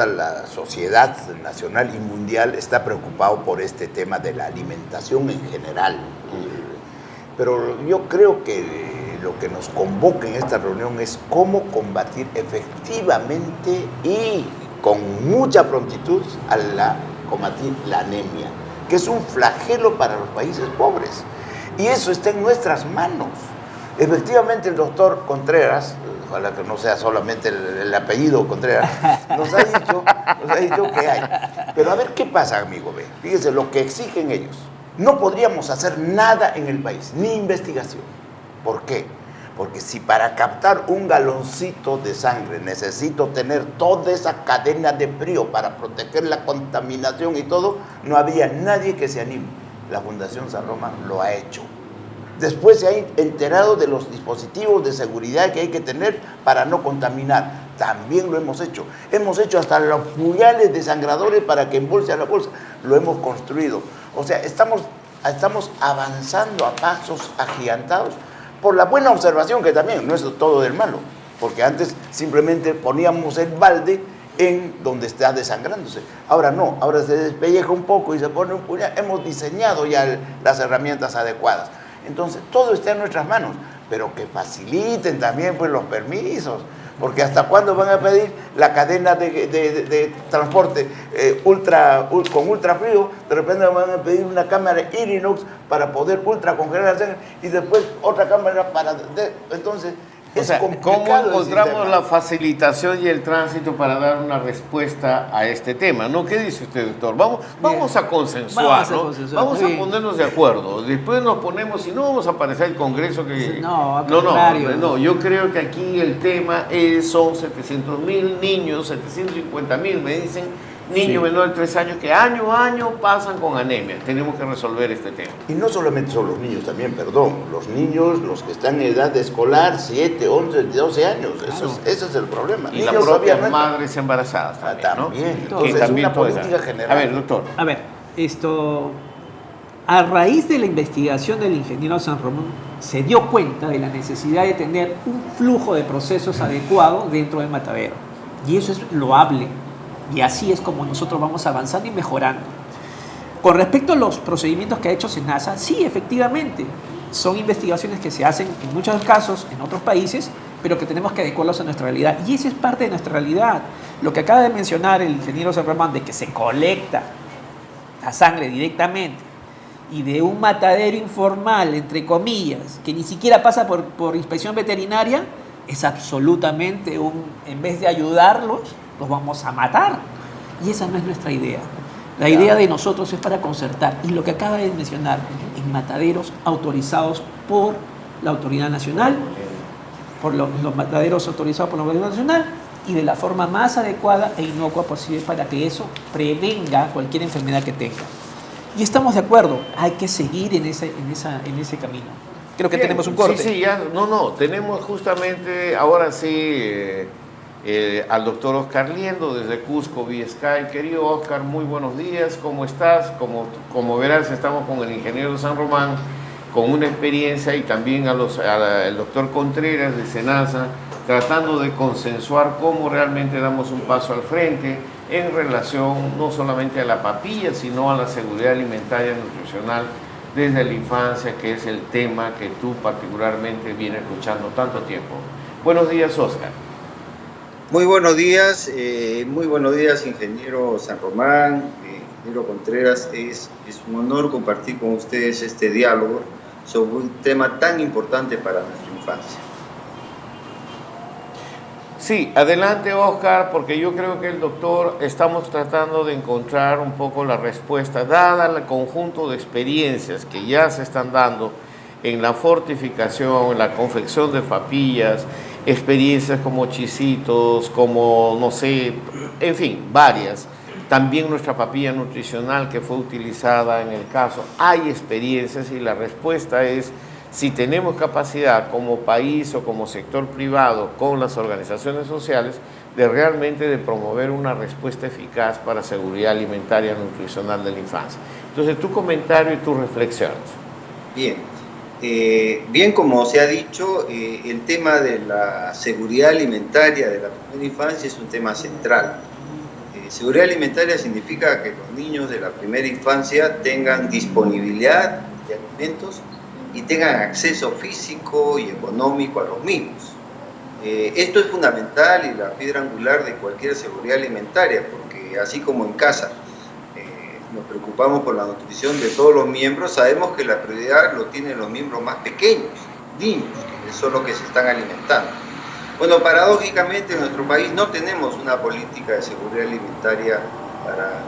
la sociedad nacional y mundial está preocupado por este tema de la alimentación en general. Pero yo creo que lo que nos convoca en esta reunión es cómo combatir efectivamente y con mucha prontitud combatir la anemia, que es un flagelo para los países pobres. Y eso está en nuestras manos. Efectivamente, el doctor Contreras, ojalá que no sea solamente el apellido Contreras, nos ha dicho que hay. Pero a ver, ¿qué pasa, amigo B? Fíjese lo que exigen ellos. No podríamos hacer nada en el país, ni investigación. ¿Por qué? Porque si para captar un galoncito de sangre necesito tener toda esa cadena de frío para proteger la contaminación y todo, no había nadie que se anime. La Fundación San Román lo ha hecho. Después se ha enterado de los dispositivos de seguridad que hay que tener para no contaminar. También lo hemos hecho. Hemos hecho hasta los puñales desangradores para que embolse a la bolsa. Lo hemos construido. O sea, estamos avanzando a pasos agigantados por la buena observación, que también no es todo del malo, porque antes simplemente poníamos el balde en donde está desangrándose. Ahora no, ahora se despelleja un poco y se pone un puñal. Hemos diseñado ya las herramientas adecuadas. Entonces, todo está en nuestras manos, pero que faciliten también pues, los permisos, porque hasta cuándo van a pedir la cadena de transporte con ultra frío, de repente van a pedir una cámara Inox para poder ultra congelar la sangre y después otra cámara para... Entonces, es complicado. ¿Cómo encontramos la facilitación y el tránsito para dar una respuesta a este tema? ¿No? ¿Qué dice usted, doctor? Vamos a consensuar, vamos a ponernos de acuerdo. Después nos ponemos, y no vamos a parecer el Congreso que... No, yo creo que aquí el tema son 700.000 niños, 750.000, me dicen, niños menores de 3 años que año a año pasan con anemia. Tenemos que resolver este tema. Y no solamente son los niños también, los niños, los que están en edad escolar, 7, 11, 12 años. Ese es el problema. Y las propias madres embarazadas también, Entonces, que también es una política general. A ver, doctor. A ver, a raíz de la investigación del ingeniero San Román, se dio cuenta de la necesidad de tener un flujo de procesos adecuado dentro del matadero. Y eso es loable. Y así es como nosotros vamos avanzando y mejorando. Con respecto a los procedimientos que ha hecho SENASA, sí, efectivamente, son investigaciones que se hacen en muchos casos en otros países, pero que tenemos que adecuarlos a nuestra realidad. Y esa es parte de nuestra realidad. Lo que acaba de mencionar el ingeniero San Román, de que se colecta la sangre directamente y de un matadero informal, entre comillas, que ni siquiera pasa por inspección veterinaria, es absolutamente en vez de ayudarlos, los vamos a matar. Y esa no es nuestra idea. La idea de nosotros es para concertar. Y lo que acaba de mencionar, en mataderos autorizados por la Autoridad Nacional, por los mataderos autorizados por la Autoridad Nacional, y de la forma más adecuada e inocua posible para que eso prevenga cualquier enfermedad que tenga. Y estamos de acuerdo, hay que seguir en ese camino. Creo que tenemos un corte. Sí, ya, tenemos justamente, ahora sí... al doctor Oscar Liendo desde Cusco vía Skype. Querido Oscar, muy buenos días, ¿cómo estás? Como verás, estamos con el ingeniero San Román, con una experiencia, y también al doctor Contreras de SENASA, tratando de consensuar cómo realmente damos un paso al frente en relación no solamente a la papilla, sino a la seguridad alimentaria y nutricional desde la infancia, que es el tema que tú particularmente vienes luchando tanto tiempo. Buenos días, Oscar. Muy buenos días, ingeniero San Román, ingeniero Contreras. Es un honor compartir con ustedes este diálogo sobre un tema tan importante para nuestra infancia. Sí, adelante, Oscar, porque yo creo que el doctor estamos tratando de encontrar un poco la respuesta, dada el conjunto de experiencias que ya se están dando en la fortificación, en la confección de papillas, experiencias como chisitos, como, no sé, en fin, varias. También nuestra papilla nutricional que fue utilizada en el caso. Hay experiencias y la respuesta es, si tenemos capacidad como país o como sector privado con las organizaciones sociales, de realmente de promover una respuesta eficaz para seguridad alimentaria y nutricional de la infancia. Entonces, tu comentario y tus reflexiones. Bien, como se ha dicho, el tema de la seguridad alimentaria de la primera infancia es un tema central. Seguridad alimentaria significa que los niños de la primera infancia tengan disponibilidad de alimentos y tengan acceso físico y económico a los mismos. Esto es fundamental y la piedra angular de cualquier seguridad alimentaria, porque así como en casa nos preocupamos por la nutrición de todos los miembros, sabemos que la prioridad lo tienen los miembros más pequeños, niños, que son los que se están alimentando. Bueno, paradójicamente en nuestro país no tenemos una política de seguridad alimentaria para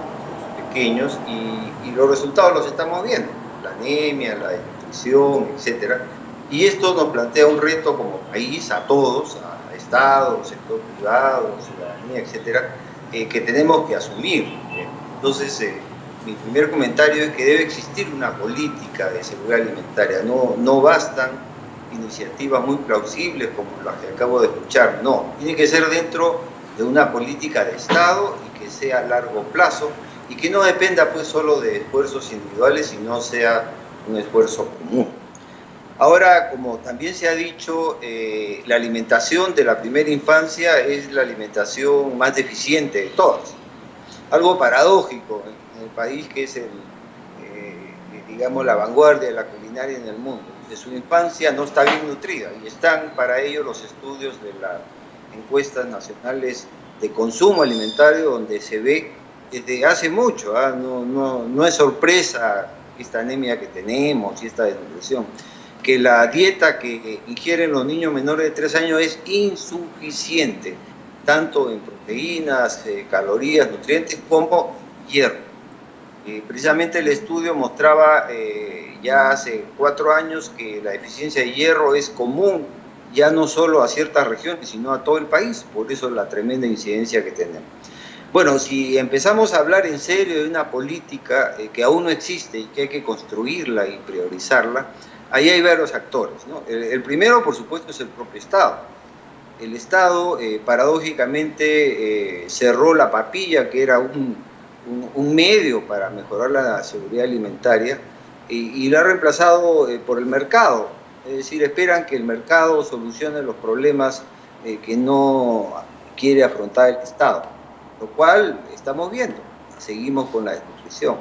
los pequeños y los resultados los estamos viendo, la anemia, la desnutrición, etc. Y esto nos plantea un reto como país a todos, a Estado, sector privado, ciudadanía, etc., que tenemos que asumir. Entonces, mi primer comentario es que debe existir una política de seguridad alimentaria, no bastan iniciativas muy plausibles como las que acabo de escuchar, no, tiene que ser dentro de una política de Estado y que sea a largo plazo y que no dependa pues solo de esfuerzos individuales, sino sea un esfuerzo común. Ahora, como también se ha dicho, la alimentación de la primera infancia es la alimentación más deficiente de todas. Algo paradójico en el país que es digamos, la vanguardia de la culinaria en el mundo. De su infancia no está bien nutrida y están para ello los estudios de las encuestas nacionales de consumo alimentario donde se ve desde hace mucho, no es sorpresa esta anemia que tenemos y esta desnutrición, que la dieta que ingieren los niños menores de 3 años es insuficiente, tanto en proteínas, calorías, nutrientes como hierro. Precisamente el estudio mostraba ya hace 4 años que la deficiencia de hierro es común ya no solo a ciertas regiones, sino a todo el país, por eso la tremenda incidencia que tenemos. Bueno, si empezamos a hablar en serio de una política que aún no existe y que hay que construirla y priorizarla, ahí hay varios actores, ¿no? El primero, por supuesto, es el propio Estado. El Estado, paradójicamente, cerró la papilla, que era un medio para mejorar la seguridad alimentaria, y lo ha reemplazado por el mercado. Es decir, esperan que el mercado solucione los problemas que no quiere afrontar el Estado, lo cual estamos viendo. Seguimos con la desnutrición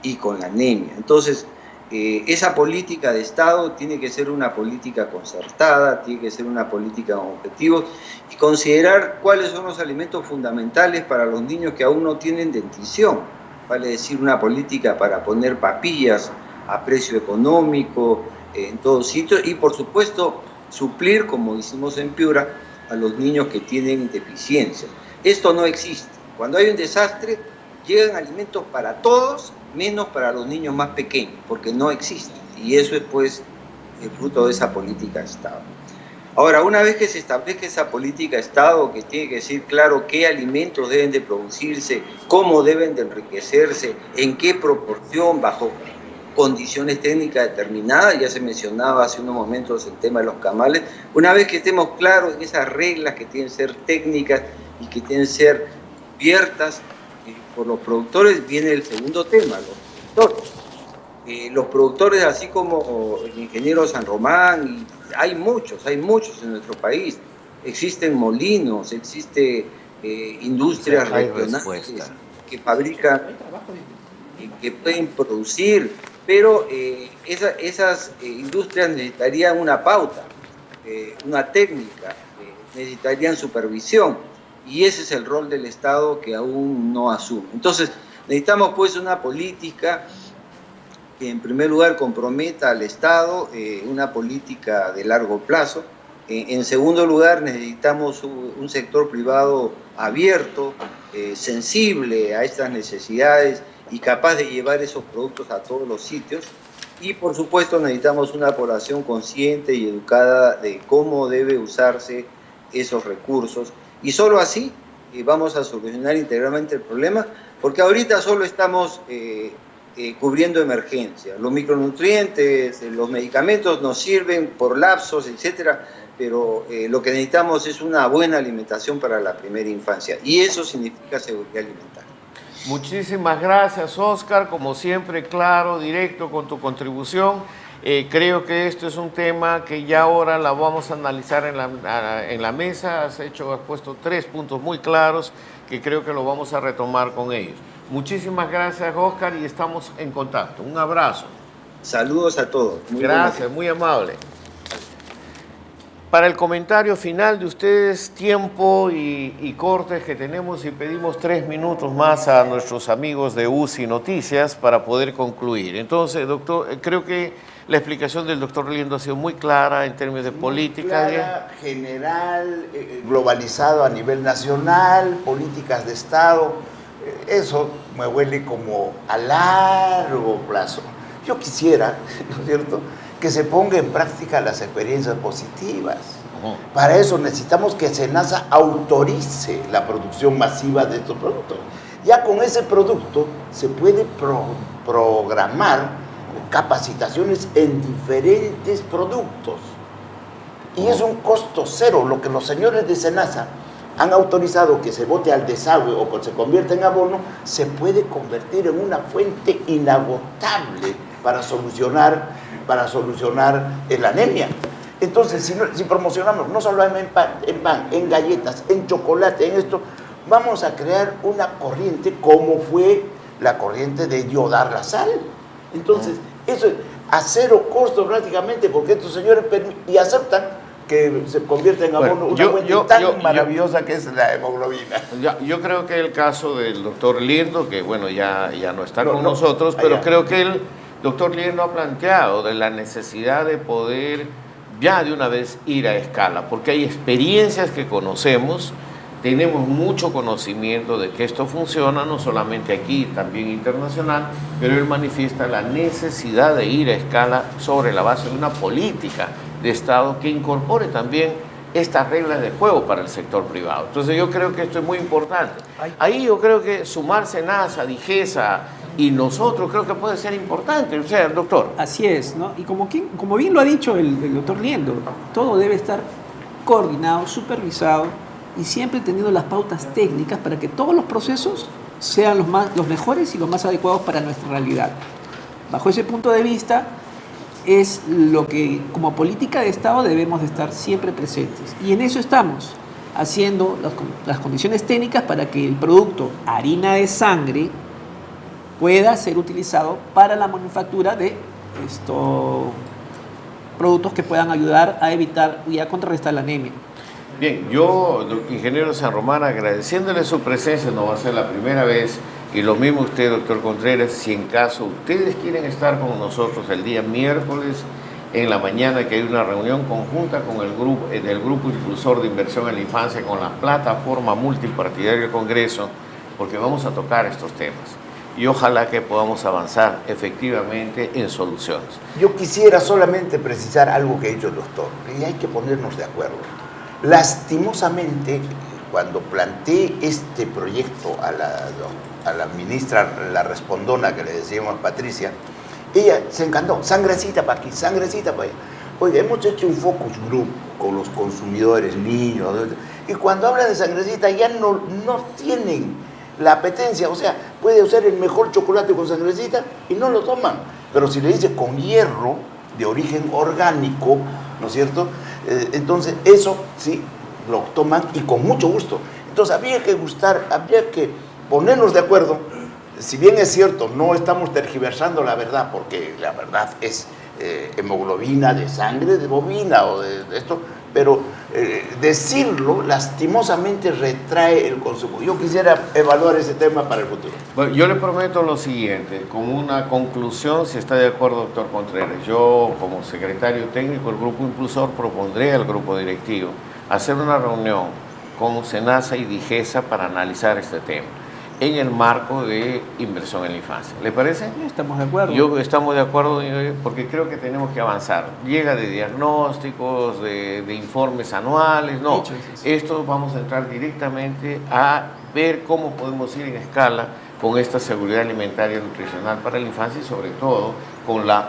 y con la anemia. Entonces, esa política de Estado tiene que ser una política concertada, tiene que ser una política con objetivos y considerar cuáles son los alimentos fundamentales para los niños que aún no tienen dentición. Vale decir, una política para poner papillas a precio económico en todos sitios y, por supuesto, suplir, como hicimos en Piura, a los niños que tienen deficiencias. Esto no existe. Cuando hay un desastre, llegan alimentos para todos, menos para los niños más pequeños, porque no existen. Y eso es, pues, el fruto de esa política de Estado. Ahora, una vez que se establezca esa política de Estado, que tiene que decir claro qué alimentos deben de producirse, cómo deben de enriquecerse, en qué proporción, bajo condiciones técnicas determinadas, ya se mencionaba hace unos momentos el tema de los camales, una vez que estemos claros en esas reglas que tienen que ser técnicas y que tienen que ser cubiertas por los productores, viene el segundo tema, los productores. Los productores, así como el ingeniero San Román, y hay muchos en nuestro país. Existen molinos, existe industrias regionales que fabrican, que pueden producir, pero esas industrias necesitarían una pauta, una técnica, necesitarían supervisión, y ese es el rol del Estado que aún no asume. Entonces, necesitamos pues una política que en primer lugar comprometa al Estado, una política de largo plazo. En segundo lugar, necesitamos un sector privado abierto, sensible a estas necesidades y capaz de llevar esos productos a todos los sitios. Y por supuesto necesitamos una población consciente y educada de cómo debe usarse esos recursos. Y solo así vamos a solucionar integralmente el problema, porque ahorita solo estamos cubriendo emergencias. Los micronutrientes, los medicamentos nos sirven por lapsos, etcétera, pero lo que necesitamos es una buena alimentación para la primera infancia, y eso significa seguridad alimentaria. Muchísimas gracias, Oscar, como siempre, claro, directo con tu contribución. Creo que esto es un tema que ya ahora la vamos a analizar en la mesa. Has puesto 3 puntos muy claros que creo que lo vamos a retomar con ellos. Muchísimas gracias, Oscar, y estamos en contacto. Un abrazo. Saludos a todos. Gracias, muy amable. Para el comentario final de ustedes, tiempo y cortes que tenemos, y pedimos 3 minutos más a nuestros amigos de UCI Noticias para poder concluir. Entonces, doctor, creo que la explicación del doctor Liendo ha sido muy clara en términos de política. Clara, general, globalizado a nivel nacional, políticas de Estado. Eso me huele como a largo plazo. Yo quisiera, ¿no es cierto?, que se ponga en práctica las experiencias positivas. Para eso necesitamos que SENASA autorice la producción masiva de estos productos. Ya con ese producto se puede programar capacitaciones en diferentes productos. Y es un costo cero. Lo que los señores de SENASA han autorizado que se bote al desagüe o que se convierta en abono, se puede convertir en una fuente inagotable para solucionar la anemia. Entonces, si promocionamos no solo en pan, en galletas, en chocolate, en esto, vamos a crear una corriente como fue la corriente de yodar la sal. Entonces, eso es a cero costo prácticamente, porque estos señores y aceptan que se convierta en abono una fuente tan maravillosa que es la hemoglobina. Yo creo que el caso del doctor Liendo, que bueno, ya no está con nosotros, pero creo que el doctor Liendo ha planteado de la necesidad de poder ya de una vez ir a escala, porque hay experiencias que conocemos, tenemos mucho conocimiento de que esto funciona, no solamente aquí, también internacional, pero él manifiesta la necesidad de ir a escala sobre la base de una política de Estado que incorpore también estas reglas de juego para el sector privado. Entonces yo creo que esto es muy importante. Ahí yo creo que sumar SENASA, DIGESA y nosotros creo que puede ser importante, o sea, doctor. Así es, ¿no? Y como bien lo ha dicho el doctor Liendo, todo debe estar coordinado, supervisado y siempre teniendo las pautas técnicas para que todos los procesos sean los mejores y los más adecuados para nuestra realidad. Bajo ese punto de vista, es lo que como política de Estado debemos de estar siempre presentes. Y en eso estamos, haciendo las condiciones técnicas para que el producto harina de sangre pueda ser utilizado para la manufactura de estos productos que puedan ayudar a evitar y a contrarrestar la anemia. Bien, yo, ingeniero San Román, agradeciéndole su presencia, no va a ser la primera vez, y lo mismo usted, doctor Contreras, si en caso ustedes quieren estar con nosotros el día miércoles en la mañana, que hay una reunión conjunta con el grupo del Grupo Impulsor de Inversión en la Infancia, con la plataforma multipartidaria del Congreso, porque vamos a tocar estos temas. Y ojalá que podamos avanzar efectivamente en soluciones. Yo quisiera solamente precisar algo que ha dicho el doctor, y hay que ponernos de acuerdo. Lastimosamente, cuando planteé este proyecto a la ministra, la respondona que le decíamos Patricia, ella se encantó, sangrecita para aquí, sangrecita para allá. Oiga, hemos hecho un focus group con los consumidores, niños, y cuando hablan de sangrecita ya no tienen la apetencia, o sea, puede usar el mejor chocolate con sangrecita y no lo toman, pero si le dice con hierro de origen orgánico, ¿no es cierto? Entonces eso sí lo toman y con mucho gusto. Entonces habría que ponernos de acuerdo. Si bien es cierto, no estamos tergiversando la verdad, porque la verdad es hemoglobina de sangre de bovina o de esto, pero decirlo lastimosamente retrae el consumo. Yo quisiera evaluar ese tema para el futuro. Bueno, yo le prometo lo siguiente, como una conclusión, si está de acuerdo, doctor Contreras. Yo, como secretario técnico del Grupo Impulsor, propondré al grupo directivo hacer una reunión con SENASA y DIGESA para analizar este tema en el marco de inversión en la infancia. ¿Le parece? Estamos de acuerdo. Estamos de acuerdo porque creo que tenemos que avanzar. Llega de diagnósticos, de informes anuales, no. Esto vamos a entrar directamente a ver cómo podemos ir en escala con esta seguridad alimentaria y nutricional para la infancia y sobre todo con la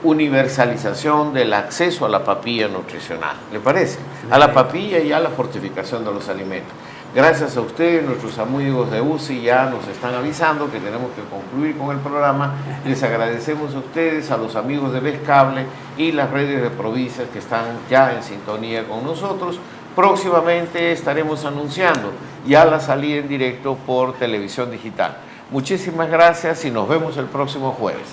universalización del acceso a la papilla nutricional. ¿Le parece? A la papilla y a la fortificación de los alimentos. Gracias a ustedes, nuestros amigos de UCI ya nos están avisando que tenemos que concluir con el programa. Les agradecemos a ustedes, a los amigos de Vez Cable y las redes de provincias que están ya en sintonía con nosotros. Próximamente estaremos anunciando ya la salida en directo por televisión digital. Muchísimas gracias y nos vemos el próximo jueves.